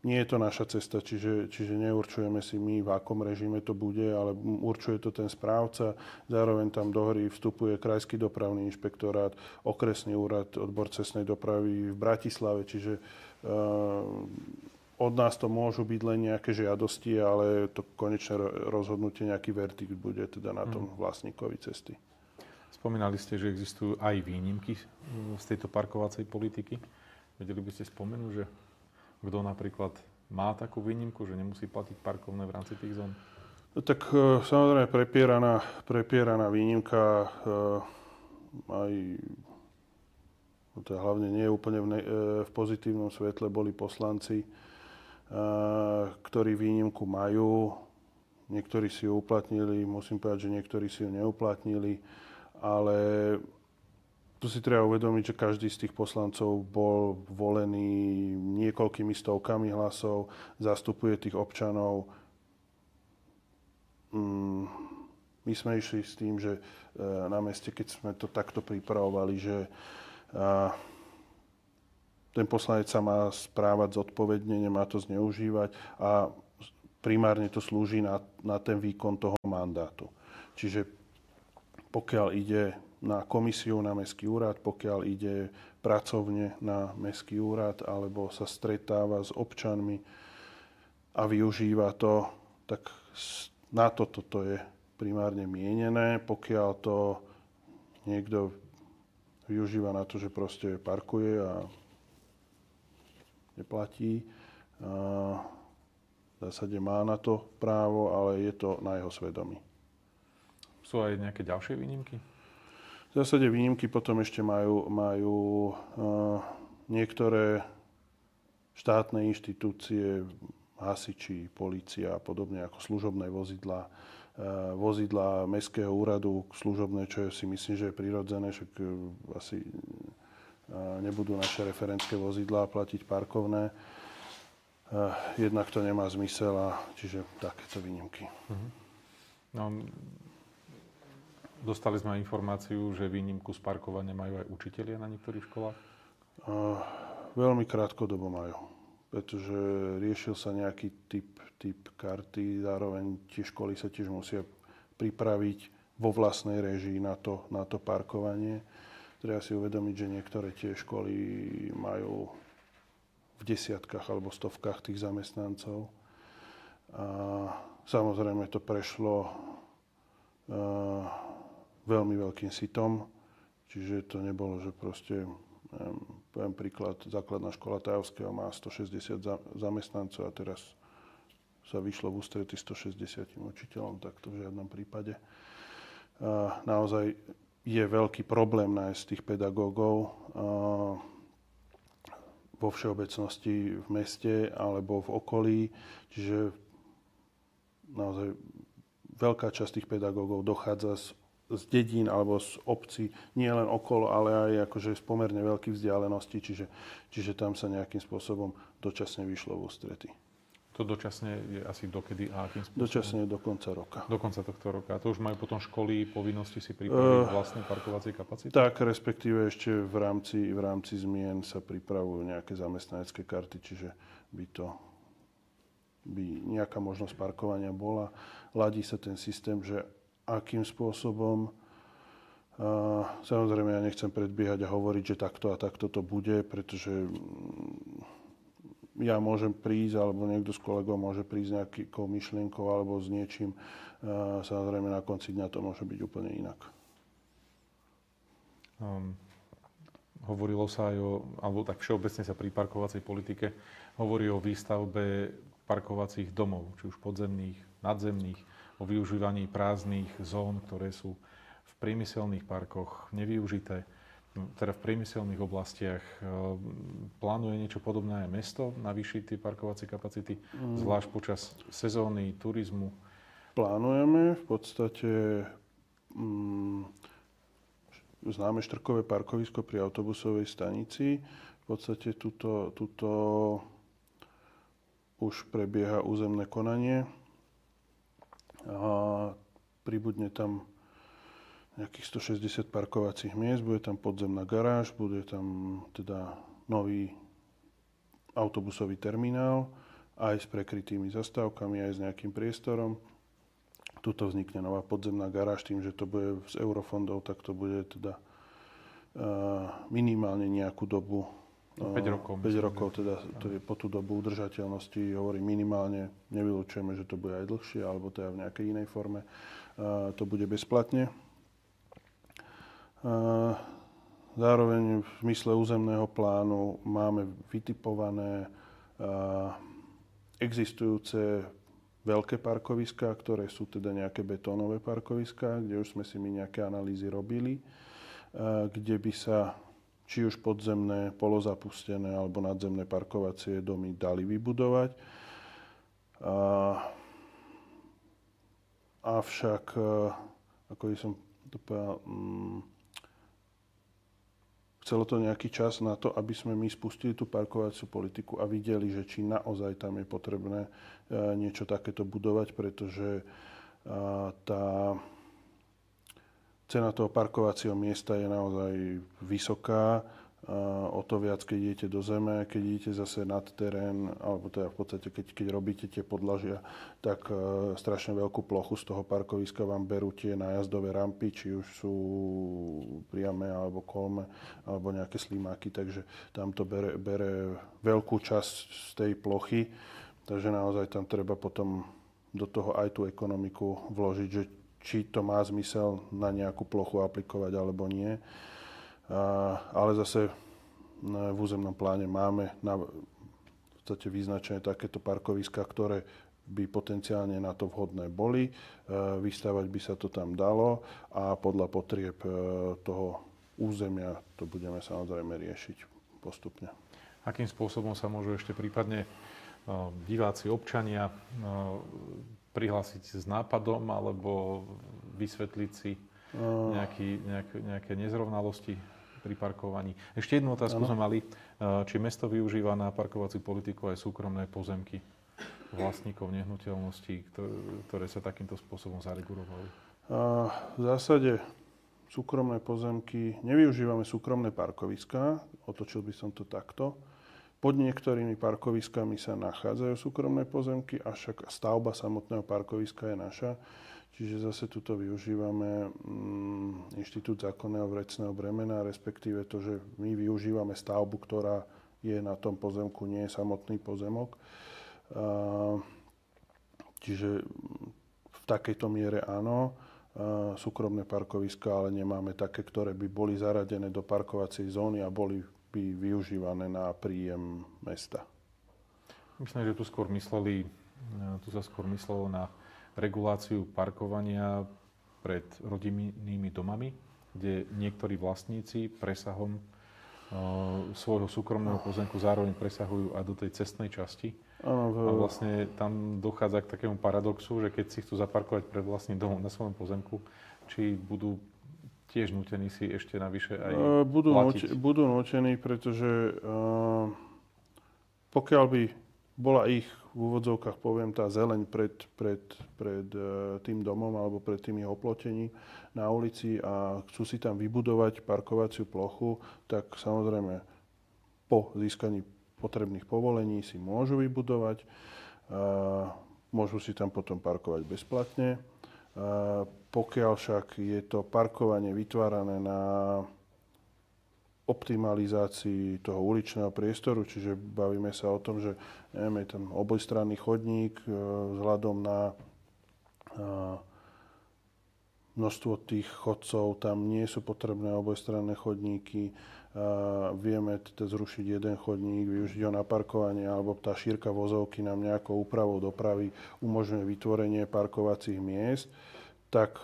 Nie je to naša cesta, čiže neurčujeme si my, v akom režime to bude, ale určuje to ten správca. Zároveň tam do hry vstupuje Krajský dopravný inšpektorát, Okresný úrad, odbor cestnej dopravy v Bratislave, čiže od nás to môžu byť len nejaké žiadosti, ale to konečné rozhodnutie, nejaký verdikt bude teda na tom vlastníkovi cesty. Spomínali ste, že existujú aj výnimky z tejto parkovacej politiky. Vedeli by ste spomenúť, že kto napríklad má takú výnimku, že nemusí platiť parkovné v rámci tých zón? Tak samozrejme prepieraná výnimka aj to hlavne nie je úplne v pozitívnom svetle, boli poslanci, ktorí výnimku majú. Niektorí si ju uplatnili, musím povedať, že niektorí si ju neuplatnili, ale tu si treba uvedomiť, že každý z tých poslancov bol volený niekoľkými stovkami hlasov, zastupuje tých občanov. My sme išli s tým, že na meste, keď sme to takto pripravovali, že ten poslanec sa má správať zodpovedne, nemá to zneužívať a primárne to slúži na ten výkon toho mandátu. Čiže pokiaľ ide na komisiu, na mestský úrad, pokiaľ ide pracovne na mestský úrad alebo sa stretáva s občanmi a využíva to, tak na toto je primárne mienené. Pokiaľ to niekto využíva na to, že proste parkuje a neplatí, v zásade má na to právo, ale je to na jeho svedomí. Sú aj nejaké ďalšie výnimky? V zásade výnimky potom ešte majú niektoré štátne inštitúcie, hasiči, polícia a podobne ako služobné vozidlá, vozidlá mestského úradu služobné, čo si myslím, že je prirodzené, však asi nebudú naše referentské vozidlá platiť parkovné. Jednak to nemá zmysel, a čiže takéto výnimky. No, dostali sme informáciu, že výnimku z parkovania majú aj učitelia na niektorých školách? Veľmi krátkodobo majú, pretože riešil sa nejaký typ karty, zároveň tie školy sa tiež musia pripraviť vo vlastnej réžii na to parkovanie. Treba si uvedomiť, že niektoré tie školy majú v desiatkách alebo stovkách tých zamestnancov. A samozrejme to prešlo veľmi veľkým sitom, čiže to nebolo, že proste, poviem príklad, základná škola Tajovského má 160 zamestnancov a teraz sa vyšlo v ústrety 160 učiteľom, tak to v žiadnom prípade. Naozaj je veľký problém nájsť tých pedagógov vo všeobecnosti v meste alebo v okolí, čiže naozaj veľká časť tých pedagógov dochádza z dedín alebo z obcí, nie len okolo, ale aj akože z pomerne veľkých vzdialeností, čiže tam sa nejakým spôsobom dočasne vyšlo v ústrety. To dočasne je asi dokedy a akým spôsobom? Dočasne do konca roka. Do konca tohto roka. A to už majú potom školy povinnosti si pripraviť vlastné parkovacie kapacity? Tak, respektíve ešte v rámci zmien sa pripravujú nejaké zamestnanecké karty, čiže by nejaká možnosť parkovania bola. Ladí sa ten systém, že akým spôsobom. Samozrejme, ja nechcem predbiehať a hovoriť, že takto a takto to bude, pretože ja môžem prísť, alebo niekto z kolegov môže prísť s nejakou myšlienkou alebo s niečím. Samozrejme, na konci dňa to môže byť úplne inak. Hovorilo sa aj alebo tak všeobecne sa pri parkovacej politike hovorí o výstavbe parkovacích domov, či už podzemných, nadzemných, o využívaní prázdnych zón, ktoré sú v priemyselných parkoch nevyužité. Teda v priemyselných oblastiach. Plánuje niečo podobné aj mesto, navýšiť tie parkovacie kapacity, zvlášť počas sezóny, turizmu? Plánujeme. V podstate známe Štrkové parkovisko pri autobusovej stanici. V podstate tuto už prebieha územné konanie a pribudne tam nejakých 160 parkovacích miest, bude tam podzemná garáž, bude tam teda nový autobusový terminál, aj s prekrytými zastávkami, aj s nejakým priestorom. Tuto vznikne nová podzemná garáž, tým, že to bude z eurofondov, tak to bude teda minimálne nejakú dobu. 5 rokov. 5 rokov, teda to je po tú dobu udržateľnosti, hovorím minimálne, nevylučujeme, že to bude aj dlhšie, alebo teda v nejakej inej forme. To bude bezplatne. Zároveň v zmysle územného plánu máme vytipované existujúce veľké parkoviská, ktoré sú teda nejaké betónové parkoviská, kde už sme si my nejaké analýzy robili, kde by sa či už podzemné, polozapustené alebo nadzemné parkovacie domy dali vybudovať. Avšak, ako by som to povedal, chcelo to nejaký čas na to, aby sme my spustili tú parkovaciu politiku a videli, že či naozaj tam je potrebné niečo takéto budovať, pretože tá cena toho parkovacieho miesta je naozaj vysoká. o to viac, keď idete do zeme, keď idete zase nad terén, alebo teda v podstate, keď robíte tie podlažia, tak strašne veľkú plochu z toho parkoviska vám berú tie nájazdové rampy, či už sú priame, alebo kolme, alebo nejaké slimáky, takže tam to bere veľkú časť z tej plochy, takže naozaj tam treba potom do toho aj tú ekonomiku vložiť, že či to má zmysel na nejakú plochu aplikovať, alebo nie. Ale zase v územnom pláne máme v podstate vyznačené takéto parkoviská, ktoré by potenciálne na to vhodné boli. Vystavať by sa to tam dalo a podľa potrieb toho územia to budeme samozrejme riešiť postupne. Akým spôsobom sa môžu ešte prípadne diváci, občania prihlásiť s nápadom alebo vysvetliť si nejaké nezrovnalosti pri parkovaní? Ešte jednu otázku sme mali. Či mesto využíva na parkovaciu politiku aj súkromné pozemky vlastníkov nehnuteľností, ktoré sa takýmto spôsobom zaregulovali? V zásade súkromné pozemky, nevyužívame súkromné parkoviská, otočil by som to takto. Pod niektorými parkoviskami sa nachádzajú súkromné pozemky, avšak stavba samotného parkoviska je naša. Čiže zase tuto využívame inštitút zákonného vrecného bremena, respektíve to, že my využívame stavbu, ktorá je na tom pozemku, nie je samotný pozemok. Čiže v takejto miere áno, súkromné parkoviska, ale nemáme také, ktoré by boli zaradené do parkovacej zóny a boli by využívané na príjem mesta. Myslím, že tu sa skôr myslelo na reguláciu parkovania pred rodinnými domami, kde niektorí vlastníci presahom svojho súkromného pozemku zároveň presahujú aj do tej cestnej časti. A vlastne tam dochádza k takému paradoxu, že keď si chcú zaparkovať pred vlastným domom na svojom pozemku, či budú tiež nútení si ešte navyše aj platiť? Budú nútení, pretože pokiaľ by bola ich v úvodzovkách, poviem, tá zeleň pred tým domom alebo pred tým jeho oplotením na ulici a chcú si tam vybudovať parkovaciu plochu, tak samozrejme po získaní potrebných povolení si môžu vybudovať. Môžu si tam potom parkovať bezplatne. Pokiaľ však je to parkovanie vytvárané na optimalizácii toho uličného priestoru, čiže bavíme sa o tom, že je tam obojstranný chodník vzhľadom na množstvo tých chodcov, tam nie sú potrebné obojstranné chodníky, vieme teda zrušiť jeden chodník, využiť ho na parkovanie, alebo tá šírka vozovky nám nejakou úpravou dopravy umožňuje vytvorenie parkovacích miest, tak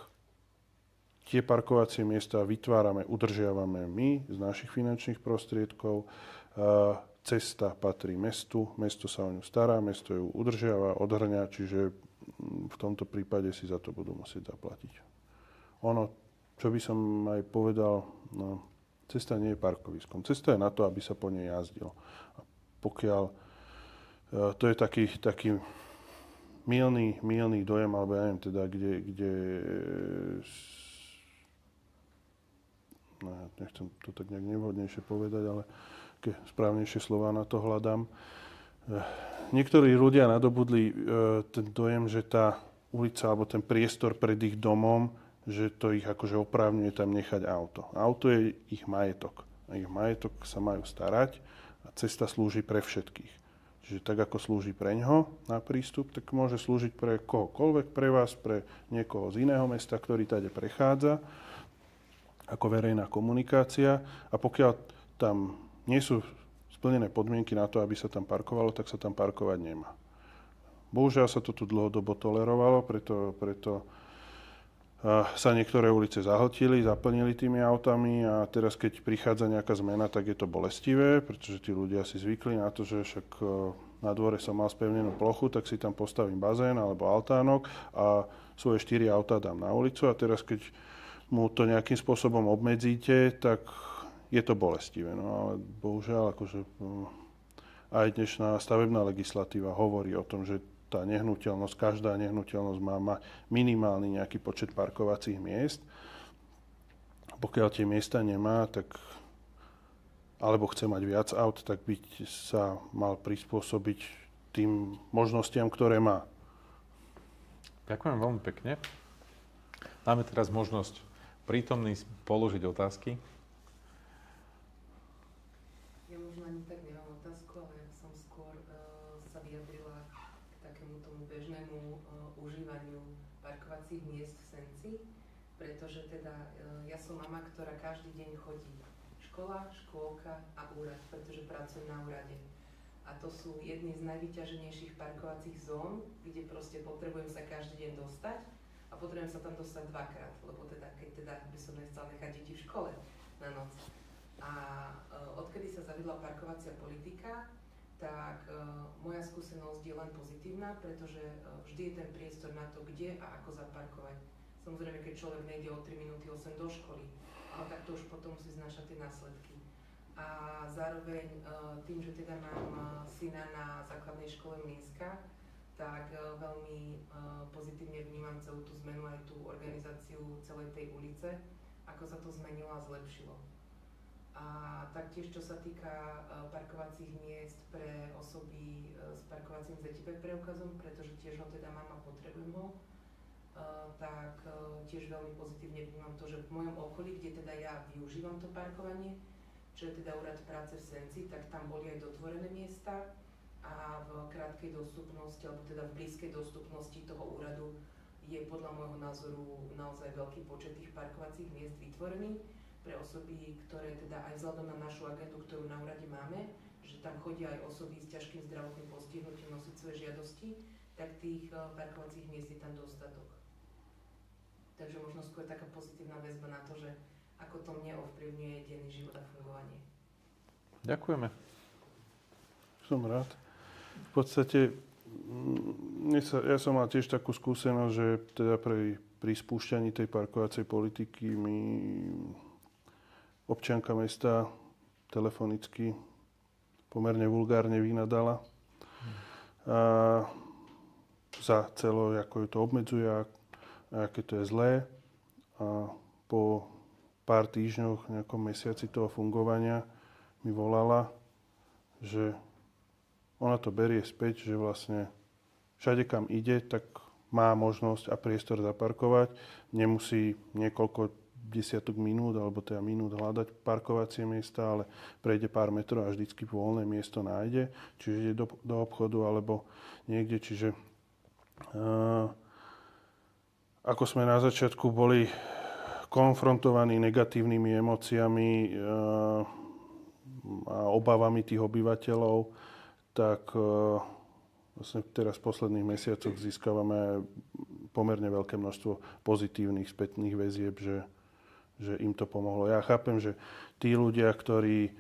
tie parkovacie miesta vytvárame, udržiavame my z našich finančných prostriedkov. Cesta patrí mestu, mesto sa o ňu stará, mesto ju udržiava, odhrňa, čiže v tomto prípade si za to budú musieť zaplatiť. Ono, čo by som aj povedal, cesta nie je parkoviskom. Cesta je na to, aby sa po nej jazdilo. A pokiaľ to je taký mylný dojem, alebo ja neviem teda, kde nechcem to tak nejak nevhodnejšie povedať, ale také správnejšie slová na to hľadám. Niektorí ľudia nadobudli ten dojem, že tá ulica alebo ten priestor pred ich domom, že to ich akože oprávňuje tam nechať auto. Auto je ich majetok. A ich majetok sa majú starať a cesta slúži pre všetkých. Čiže tak, ako slúži pre ňoho na prístup, tak môže slúžiť pre kohokoľvek, pre vás, pre niekoho z iného mesta, ktorý tade prechádza, ako verejná komunikácia. A pokiaľ tam nie sú splnené podmienky na to, aby sa tam parkovalo, tak sa tam parkovať nemá. Bohužiaľ sa to tu dlhodobo tolerovalo, preto sa niektoré ulice zahltili, zaplnili tými autami a teraz, keď prichádza nejaká zmena, tak je to bolestivé, pretože tí ľudia si zvykli na to, že však na dvore som mal spevnenú plochu, tak si tam postavím bazén alebo altánok a svoje 4 autá dám na ulicu a teraz, keď mu to nejakým spôsobom obmedzíte, tak je to bolestivé. No ale bohužiaľ, akože aj dnešná stavebná legislatíva hovorí o tom, že tá nehnuteľnosť, každá nehnuteľnosť má minimálny nejaký počet parkovacích miest. Pokiaľ tie miesta nemá, tak alebo chce mať viac aut, tak by sa mal prispôsobiť tým možnostiam, ktoré má. Ďakujem veľmi pekne. Máme teraz možnosť prítomný položiť otázky. Ja možno ani tak nemám otázku, ale ja som skôr sa vyjadrila k takému tomu bežnému užívaniu parkovacích miest v Senci, pretože teda ja som mama, ktorá každý deň chodí škola, škôlka a úrad, pretože pracujem na úrade. A to sú jedny z najvyťaženejších parkovacích zón, kde proste potrebujem sa každý deň dostať a potrebujem sa tam dostať dvakrát, lebo teda, keď teda by som nechcela nechať deti v škole na noc. A odkedy sa zaviedla parkovacia politika, tak moja skúsenosť je len pozitívna, pretože vždy je ten priestor na to, kde a ako zaparkovať. Samozrejme, keď človek nejde o 3 minúty 8 do školy, ale tak to už potom musí znášať tie následky. A zároveň tým, že teda mám syna na základnej škole Mlínska, tak veľmi pozitívne vnímam celú tú zmenu aj tú organizáciu celej tej ulice, ako sa to zmenilo a zlepšilo. A taktiež, čo sa týka parkovacích miest pre osoby s parkovacím ZTP preukazom, pretože tiež ho teda mám a potrebujem ho, tak tiež veľmi pozitívne vnímam to, že v mojom okolí, kde teda ja využívam to parkovanie, čo je teda úrad práce v Senci, tak tam boli aj dotvorené miesta a v krátkej dostupnosti, alebo teda v blízkej dostupnosti toho úradu je podľa môjho názoru naozaj veľký počet tých parkovacích miest vytvorený pre osoby, ktoré teda aj vzhľadom na našu agendu, ktorú na úrade máme, že tam chodia aj osoby s ťažkým zdravotným postihnutím nosiť svoje žiadosti, tak tých parkovacích miest je tam dostatok. Takže možno skôr taká pozitívna väzba na to, že ako to mne ovplyvňuje denný život a fungovanie. Ďakujeme. Som rád. V podstate, ja som mal tiež takú skúsenosť, že teda pri spúšťaní tej parkovacej politiky mi občianka mesta telefonicky pomerne vulgárne vynadala za celo, ako ju to obmedzuje a aké to je zlé. A po pár týždňoch, nejakom mesiaci toho fungovania mi volala, že ona to berie späť, že vlastne všade, kam ide, tak má možnosť a priestor zaparkovať. Nemusí niekoľko desiatok minút, alebo teda minút hľadať parkovacie miesta, ale prejde pár metrov a vždycky voľné miesto nájde. Čiže ide do obchodu alebo niekde. Čiže ako sme na začiatku boli konfrontovaní negatívnymi emóciami a obavami tých obyvateľov, tak vlastne teraz v posledných mesiacoch získavame pomerne veľké množstvo pozitívnych spätných väzieb, že im to pomohlo. Ja chápem, že tí ľudia, ktorí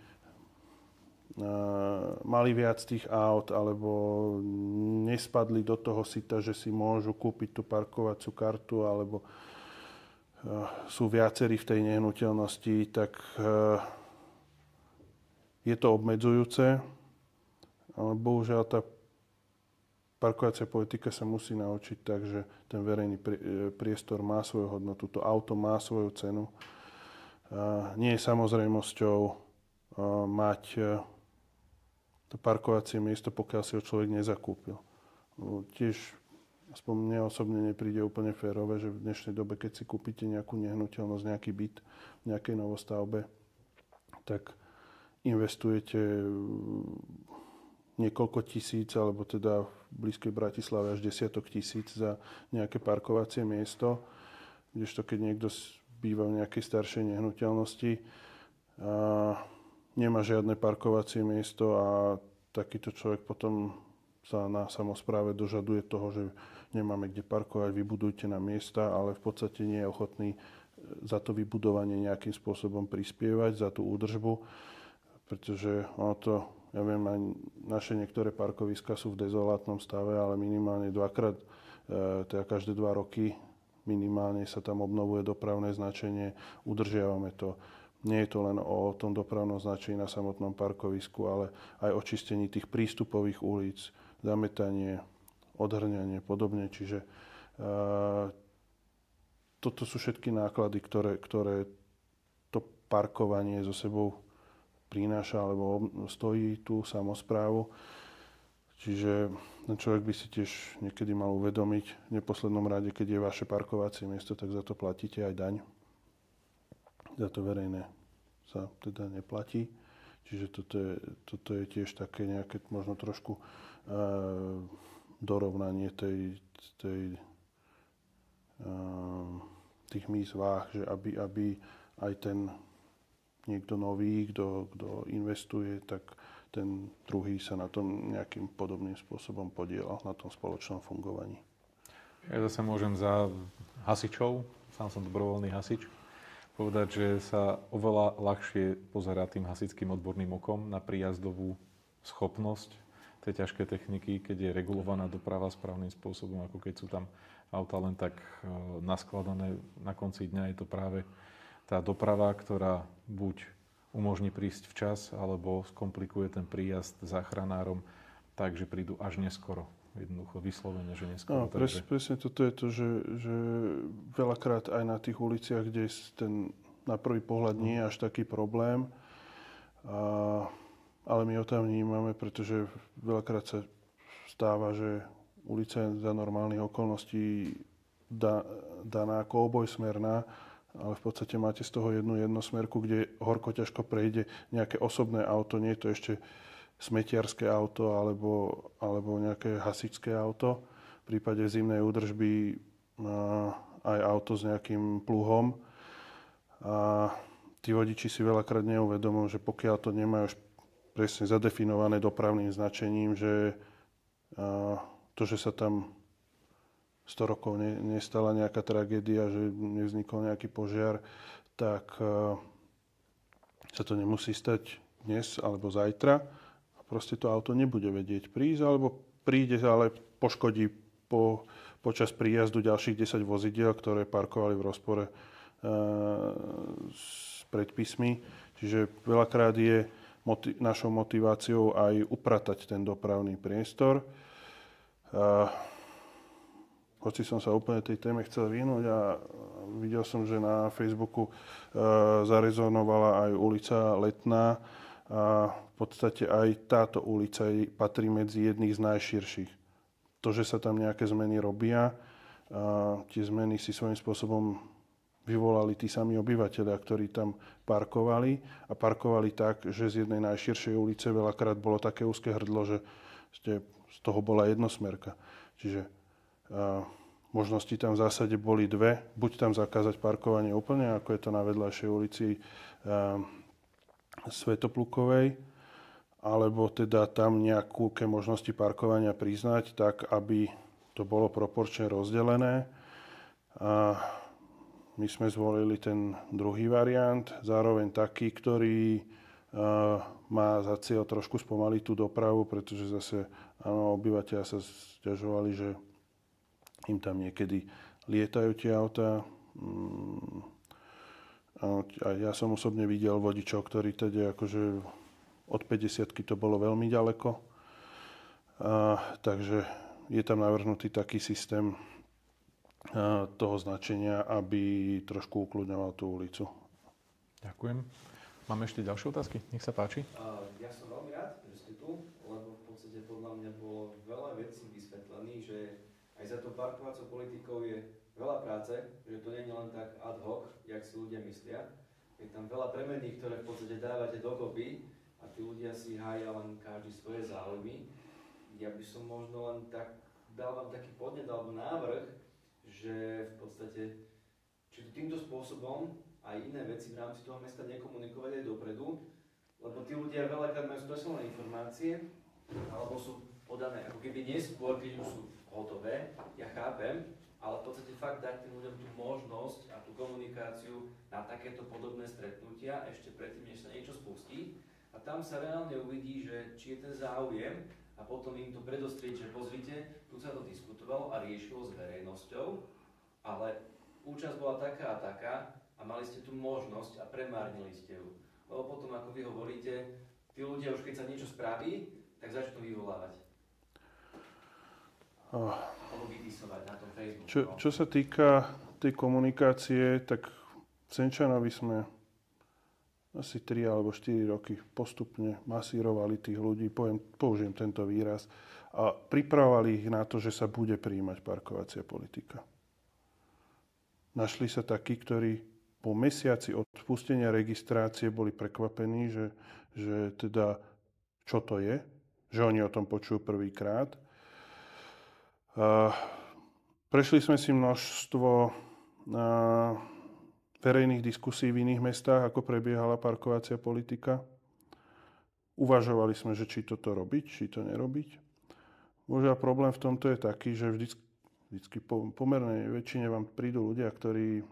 mali viac tých aut alebo nespadli do toho sita, že si môžu kúpiť tú parkovaciu kartu alebo sú viacerí v tej nehnuteľnosti, tak je to obmedzujúce. Ale bohužiaľ tá parkovacia politika sa musí naučiť tak, že ten verejný priestor má svoju hodnotu, to auto má svoju cenu. Nie je samozrejmosťou mať to parkovacie miesto, pokiaľ si ho človek nezakúpil. Tiež aspoň mne osobne nepríde úplne férové, že v dnešnej dobe, keď si kúpite nejakú nehnuteľnosť, nejaký byt v nejakej novostavbe, tak investujete niekoľko tisíc, alebo teda v blízkej Bratislave až desiatok tisíc za nejaké parkovacie miesto. Kdežto keď niekto býva v nejakej staršej nehnuteľnosti a nemá žiadne parkovacie miesto a takýto človek potom sa na samospráve dožaduje toho, že nemáme kde parkovať, vybudujte nám miesta, ale v podstate nie je ochotný za to vybudovanie nejakým spôsobom prispievať, za tú údržbu, pretože ono to, ja viem, aj naše niektoré parkoviská sú v dezolátnom stave, ale minimálne dvakrát, teda každé 2 roky minimálne sa tam obnovuje dopravné značenie, udržiavame to. Nie je to len o tom dopravnom značení na samotnom parkovisku, ale aj o čistení tých prístupových ulic, zametanie, odhrňanie, podobne. Čiže toto sú všetky náklady, ktoré to parkovanie so sebou prináša alebo stojí tú samosprávu. Čiže ten človek by si tiež niekedy mal uvedomiť, v neposlednom rade, keď je vaše parkovacie miesto, tak za to platíte aj daň. Za to verejné sa teda neplatí. Čiže toto je tiež také nejaké možno trošku dorovnanie tých míst váh, že aby aj ten niekto nový, kto investuje, tak ten druhý sa na tom nejakým podobným spôsobom podielal, na tom spoločnom fungovaní. Ja zase môžem za hasičov, sám som dobrovoľný hasič, povedať, že sa oveľa ľahšie pozerá tým hasičským odborným okom na príjazdovú schopnosť tej ťažkej techniky, keď je regulovaná doprava správnym spôsobom, ako keď sú tam auta len tak naskladané. Na konci dňa je to práve tá doprava, ktorá buď umožní prísť včas, alebo skomplikuje ten príjazd záchranárom tak, že prídu až neskoro. Jednoducho vyslovene, že neskoro. No, presne toto je to, že veľakrát aj na tých uliciach, kde ten na prvý pohľad nie je až taký problém, ale my ho tam vnímame, pretože veľakrát sa stáva, že ulica je za normálnych okolností daná ako obojsmerná, ale v podstate máte z toho jednu jednosmerku, kde horko ťažko prejde nejaké osobné auto, nie je to ešte smetiarské auto alebo nejaké hasičské auto. V prípade zimnej údržby aj auto s nejakým pluhom. A tí vodiči si veľakrát neuvedomujú, že pokiaľ to nemajú presne zadefinované dopravným značením, že to, že sa tam 100 rokov nestala nejaká tragédia, že nevznikol nejaký požiar, tak sa to nemusí stať dnes alebo zajtra. A proste to auto nebude vedieť prísť, alebo príde, ale poškodí počas príjazdu ďalších 10 vozidiel, ktoré parkovali v rozpore s predpismi. Čiže veľakrát je našou motiváciou aj upratať ten dopravný priestor. Hoci som sa úplne tej téme chcel vyhnúť a videl som, že na Facebooku zarezonovala aj ulica Letná. A v podstate aj táto ulica patrí medzi jedných z najširších. To, že sa tam nejaké zmeny robia, tie zmeny si svojím spôsobom vyvolali tí sami obyvateľia, ktorí tam parkovali. A parkovali tak, že z jednej najširšej ulice veľakrát bolo také úzke hrdlo, že z toho bola jednosmerka. Čiže možnosti tam v zásade boli dve. Buď tam zakázať parkovanie úplne, ako je to na vedľajšej ulici Svätoplukovej, alebo teda tam nejaké možnosti parkovania priznať tak, aby to bolo proporčne rozdelené. My sme zvolili ten druhý variant, zároveň taký, ktorý má za cieľ trošku spomaliť tú dopravu, pretože zase obyvateľia sa sťažovali, že im tam niekedy lietajú tie autá. A ja som osobne videl vodičov, ktorí teda akože od 50-ky to bolo veľmi ďaleko. Takže je tam navrhnutý taký systém toho značenia, aby trošku ukľudňoval tú ulicu. Ďakujem. Máme ešte ďalšie otázky? Nech sa páči. Ja som veľmi rád, že ste tu, lebo v podstate podľa mňa bolo veľa vecí vysvetlených, že aj za tou parkovacou politikou je veľa práce, že to nie je len tak ad hoc, jak si ľudia myslia. Je tam veľa premenných, ktoré v podstate dávate dokopy a tí ľudia si hája len každý svoje záujmy. Ja by som možno len tak dal vám taký podnet alebo návrh, že v podstate či to týmto spôsobom aj iné veci v rámci toho mesta nekomunikovať aj dopredu, lebo tí ľudia veľakrát majú skreslené informácie alebo sú podané ako keby neskôr, keď už sú hotové, ja chápem, ale v podstate fakt dať tým ľuďom tú možnosť a tú komunikáciu na takéto podobné stretnutia ešte predtým, než sa niečo spustí. A tam sa reálne uvidí, že či je ten záujem a potom im to predostrieť, že pozrite, tu sa to diskutovalo a riešilo s verejnosťou, ale účasť bola taká a taká a mali ste tú možnosť a premárnili ste ju. Lebo potom, ako vy hovoríte, tí ľudia už keď sa niečo spraví, tak začnú vyvolávať. Alebo vypisovať na tom Facebooku. Čo sa týka tej komunikácie, tak v Senčanovi sme asi 3 alebo 4 roky postupne masírovali tých ľudí, použijem tento výraz, a pripravovali ich na to, že sa bude prijímať parkovacia politika. Našli sa takí, ktorí po mesiaci od spustenia registrácie boli prekvapení, že teda čo to je, že oni o tom počujú prvýkrát. Prešli sme si množstvo verejných diskusí v iných mestách, ako prebiehala parkovacia politika. Uvažovali sme, že či toto robiť, či to nerobiť. Možno problém v tomto je taký, že vždycky pomerne väčšine vám prídu ľudia, ktorí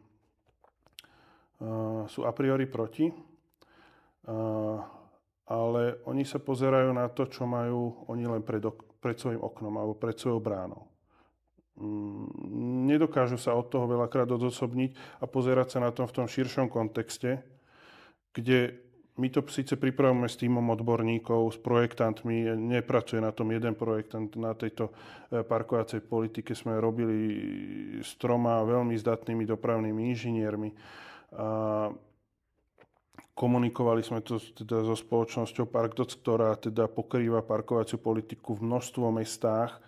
sú a priori proti, ale oni sa pozerajú na to, čo majú oni len pred svojim oknom alebo pred svojou bránou. Nedokážu sa od toho veľakrát odosobniť a pozerať sa na tom v tom širšom kontexte, kde my to síce pripravujeme s tímom odborníkov, s projektantmi, nepracuje na tom jeden projektant, na tejto parkovacej politike sme robili s 3 veľmi zdatnými dopravnými inžiniermi. Komunikovali sme to teda so spoločnosťou Parkdoc, ktorá teda pokrýva parkovaciu politiku v množstvo mestách,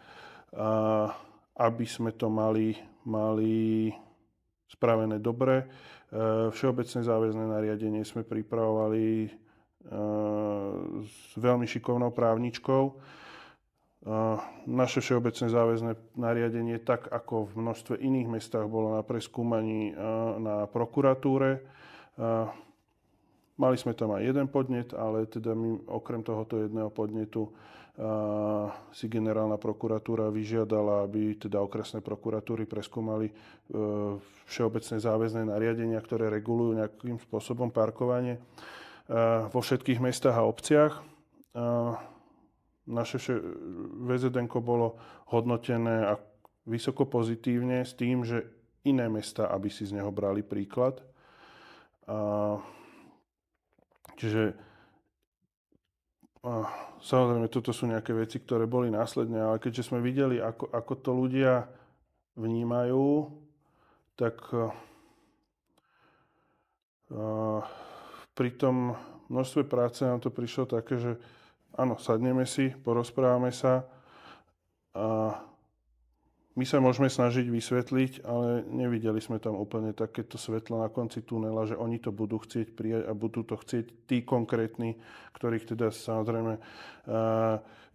aby sme to mali spravené dobre. Všeobecné záväzné nariadenie sme pripravovali s veľmi šikovnou právničkou. Naše všeobecné záväzné nariadenie, tak ako v množstve iných mestách, bolo na preskúmaní na prokuratúre. Mali sme tam aj jeden podnet, ale teda my okrem tohoto jedného podnetu si generálna prokuratúra vyžiadala, aby teda okresné prokuratúry preskúmali všeobecné záväzné nariadenia, ktoré regulujú nejakým spôsobom parkovanie vo všetkých mestách a obciach. Naše VZN-ko bolo hodnotené vysoko pozitívne s tým, že iné mestá, aby si z neho brali príklad. Čiže samozrejme, toto sú nejaké veci, ktoré boli následne, ale keďže sme videli, ako to ľudia vnímajú, tak pri tom množstve práce nám to prišlo také, že áno, sadneme si, porozprávame sa a my sa môžeme snažiť vysvetliť, ale nevideli sme tam úplne takéto svetlo na konci tunela, že oni to budú chcieť prijať a budú to chcieť tí konkrétni, ktorých teda samozrejme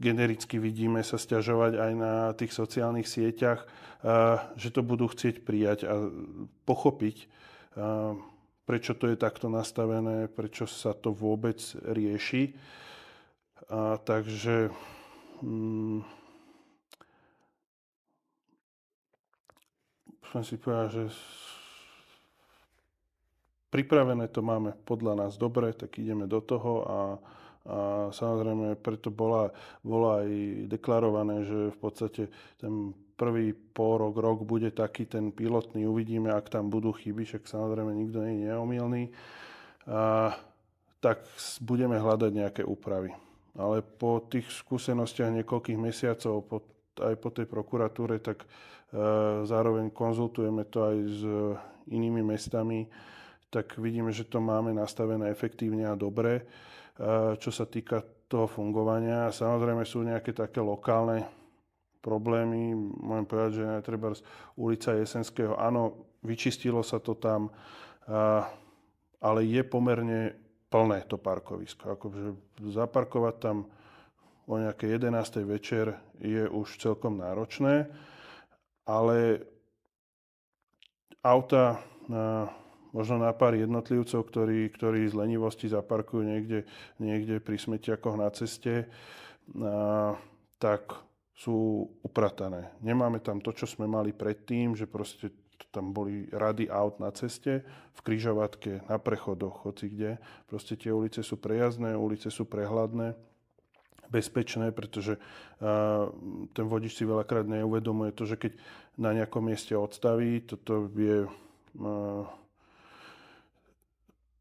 genericky vidíme sa sťažovať aj na tých sociálnych sieťach, že to budú chcieť prijať a pochopiť, prečo to je takto nastavené, prečo sa to vôbec rieši. Takže som si povedal, že pripravené to máme podľa nás dobre, tak ideme do toho a samozrejme preto bolo aj deklarované, že v podstate ten prvý rok bude taký ten pilotný, uvidíme, ak tam budú chyby, však samozrejme nikto nie je neomylný, tak budeme hľadať nejaké úpravy. Ale po tých skúsenostiach niekoľkých mesiacov, aj po tej prokuratúre, tak zároveň konzultujeme to aj s inými mestami, tak vidíme, že to máme nastavené efektívne a dobre, čo sa týka toho fungovania. Samozrejme sú nejaké také lokálne problémy, môžem povedať, že treba ulica Jesenského, áno, vyčistilo sa to tam, ale je pomerne plné to parkovisko. Akože zaparkovať tam o nejakej 11. večer je už celkom náročné, ale auta možno na pár jednotlivcov, ktorí z lenivosti zaparkujú niekde pri smetiakoch na ceste, tak sú upratané. Nemáme tam to, čo sme mali predtým, že proste tam boli rady aut na ceste, v križovatke, na prechodoch, hocikde. Proste tie ulice sú prejazdné, ulice sú prehľadné, bezpečné, pretože ten vodič si veľakrát neuvedomuje to, že keď na nejakom mieste odstaví, toto je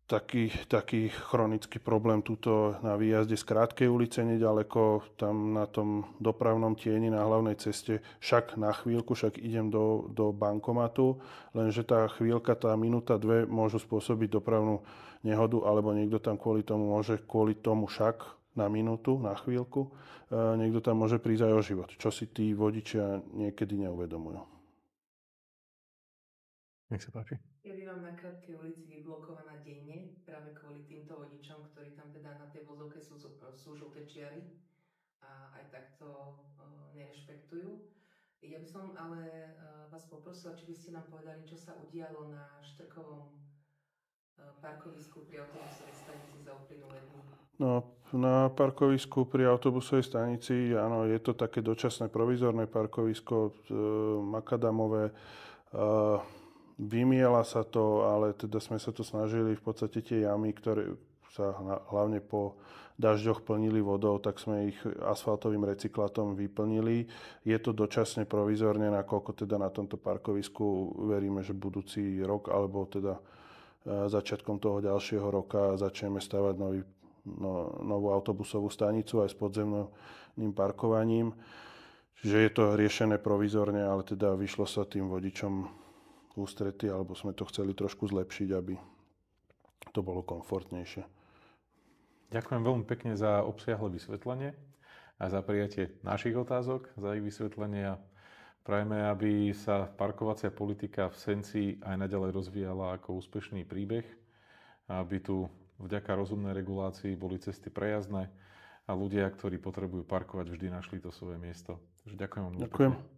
taký chronický problém tuto na výjazde z Krátkej ulice nedaleko, tam na tom dopravnom tieni na hlavnej ceste, však na chvíľku, však idem do bankomatu, lenže tá chvíľka, tá minúta, dve môžu spôsobiť dopravnú nehodu, alebo niekto tam kvôli tomu však na minútu, na chvíľku, niekto tam môže prísť aj o život, čo si tí vodičia niekedy neuvedomujú. Nech sa páči. Ja bývam na Krátkej ulici vyblokovaná denne práve kvôli týmto vodičom, ktorí tam teda na tej vozovke sú žlté čiary a aj takto nerešpektujú. Ja by som ale vás poprosila, či by ste nám povedali, čo sa udialo na Štrkovom parkovisku pri autobusovej stanici za uplynulé dni. No, na parkovisku pri autobusovej stanici, áno, je to také dočasné provizorné parkovisko, makadamové. Vymiela sa to, ale teda sme sa to snažili v podstate tie jamy, ktoré sa hlavne po dažďoch plnili vodou, tak sme ich asfaltovým recyklátom vyplnili. Je to dočasne provizorne, nakoľko teda na tomto parkovisku veríme, že budúci rok alebo teda začiatkom toho ďalšieho roka začneme stavať novú autobusovú stanicu aj s podzemným parkovaním. Čiže je to riešené provizorne, ale teda vyšlo sa tým vodičom ústrety, alebo sme to chceli trošku zlepšiť, aby to bolo komfortnejšie. Ďakujem veľmi pekne za obsiahle vysvetlenie a za prijatie našich otázok, za ich vysvetlenie a prajeme, aby sa parkovacia politika v Senci aj naďalej rozvíjala ako úspešný príbeh, aby tu vďaka rozumnej regulácii boli cesty prejazdné a ľudia, ktorí potrebujú parkovať, vždy našli to svoje miesto. Takže ďakujem vám. Ďakujem.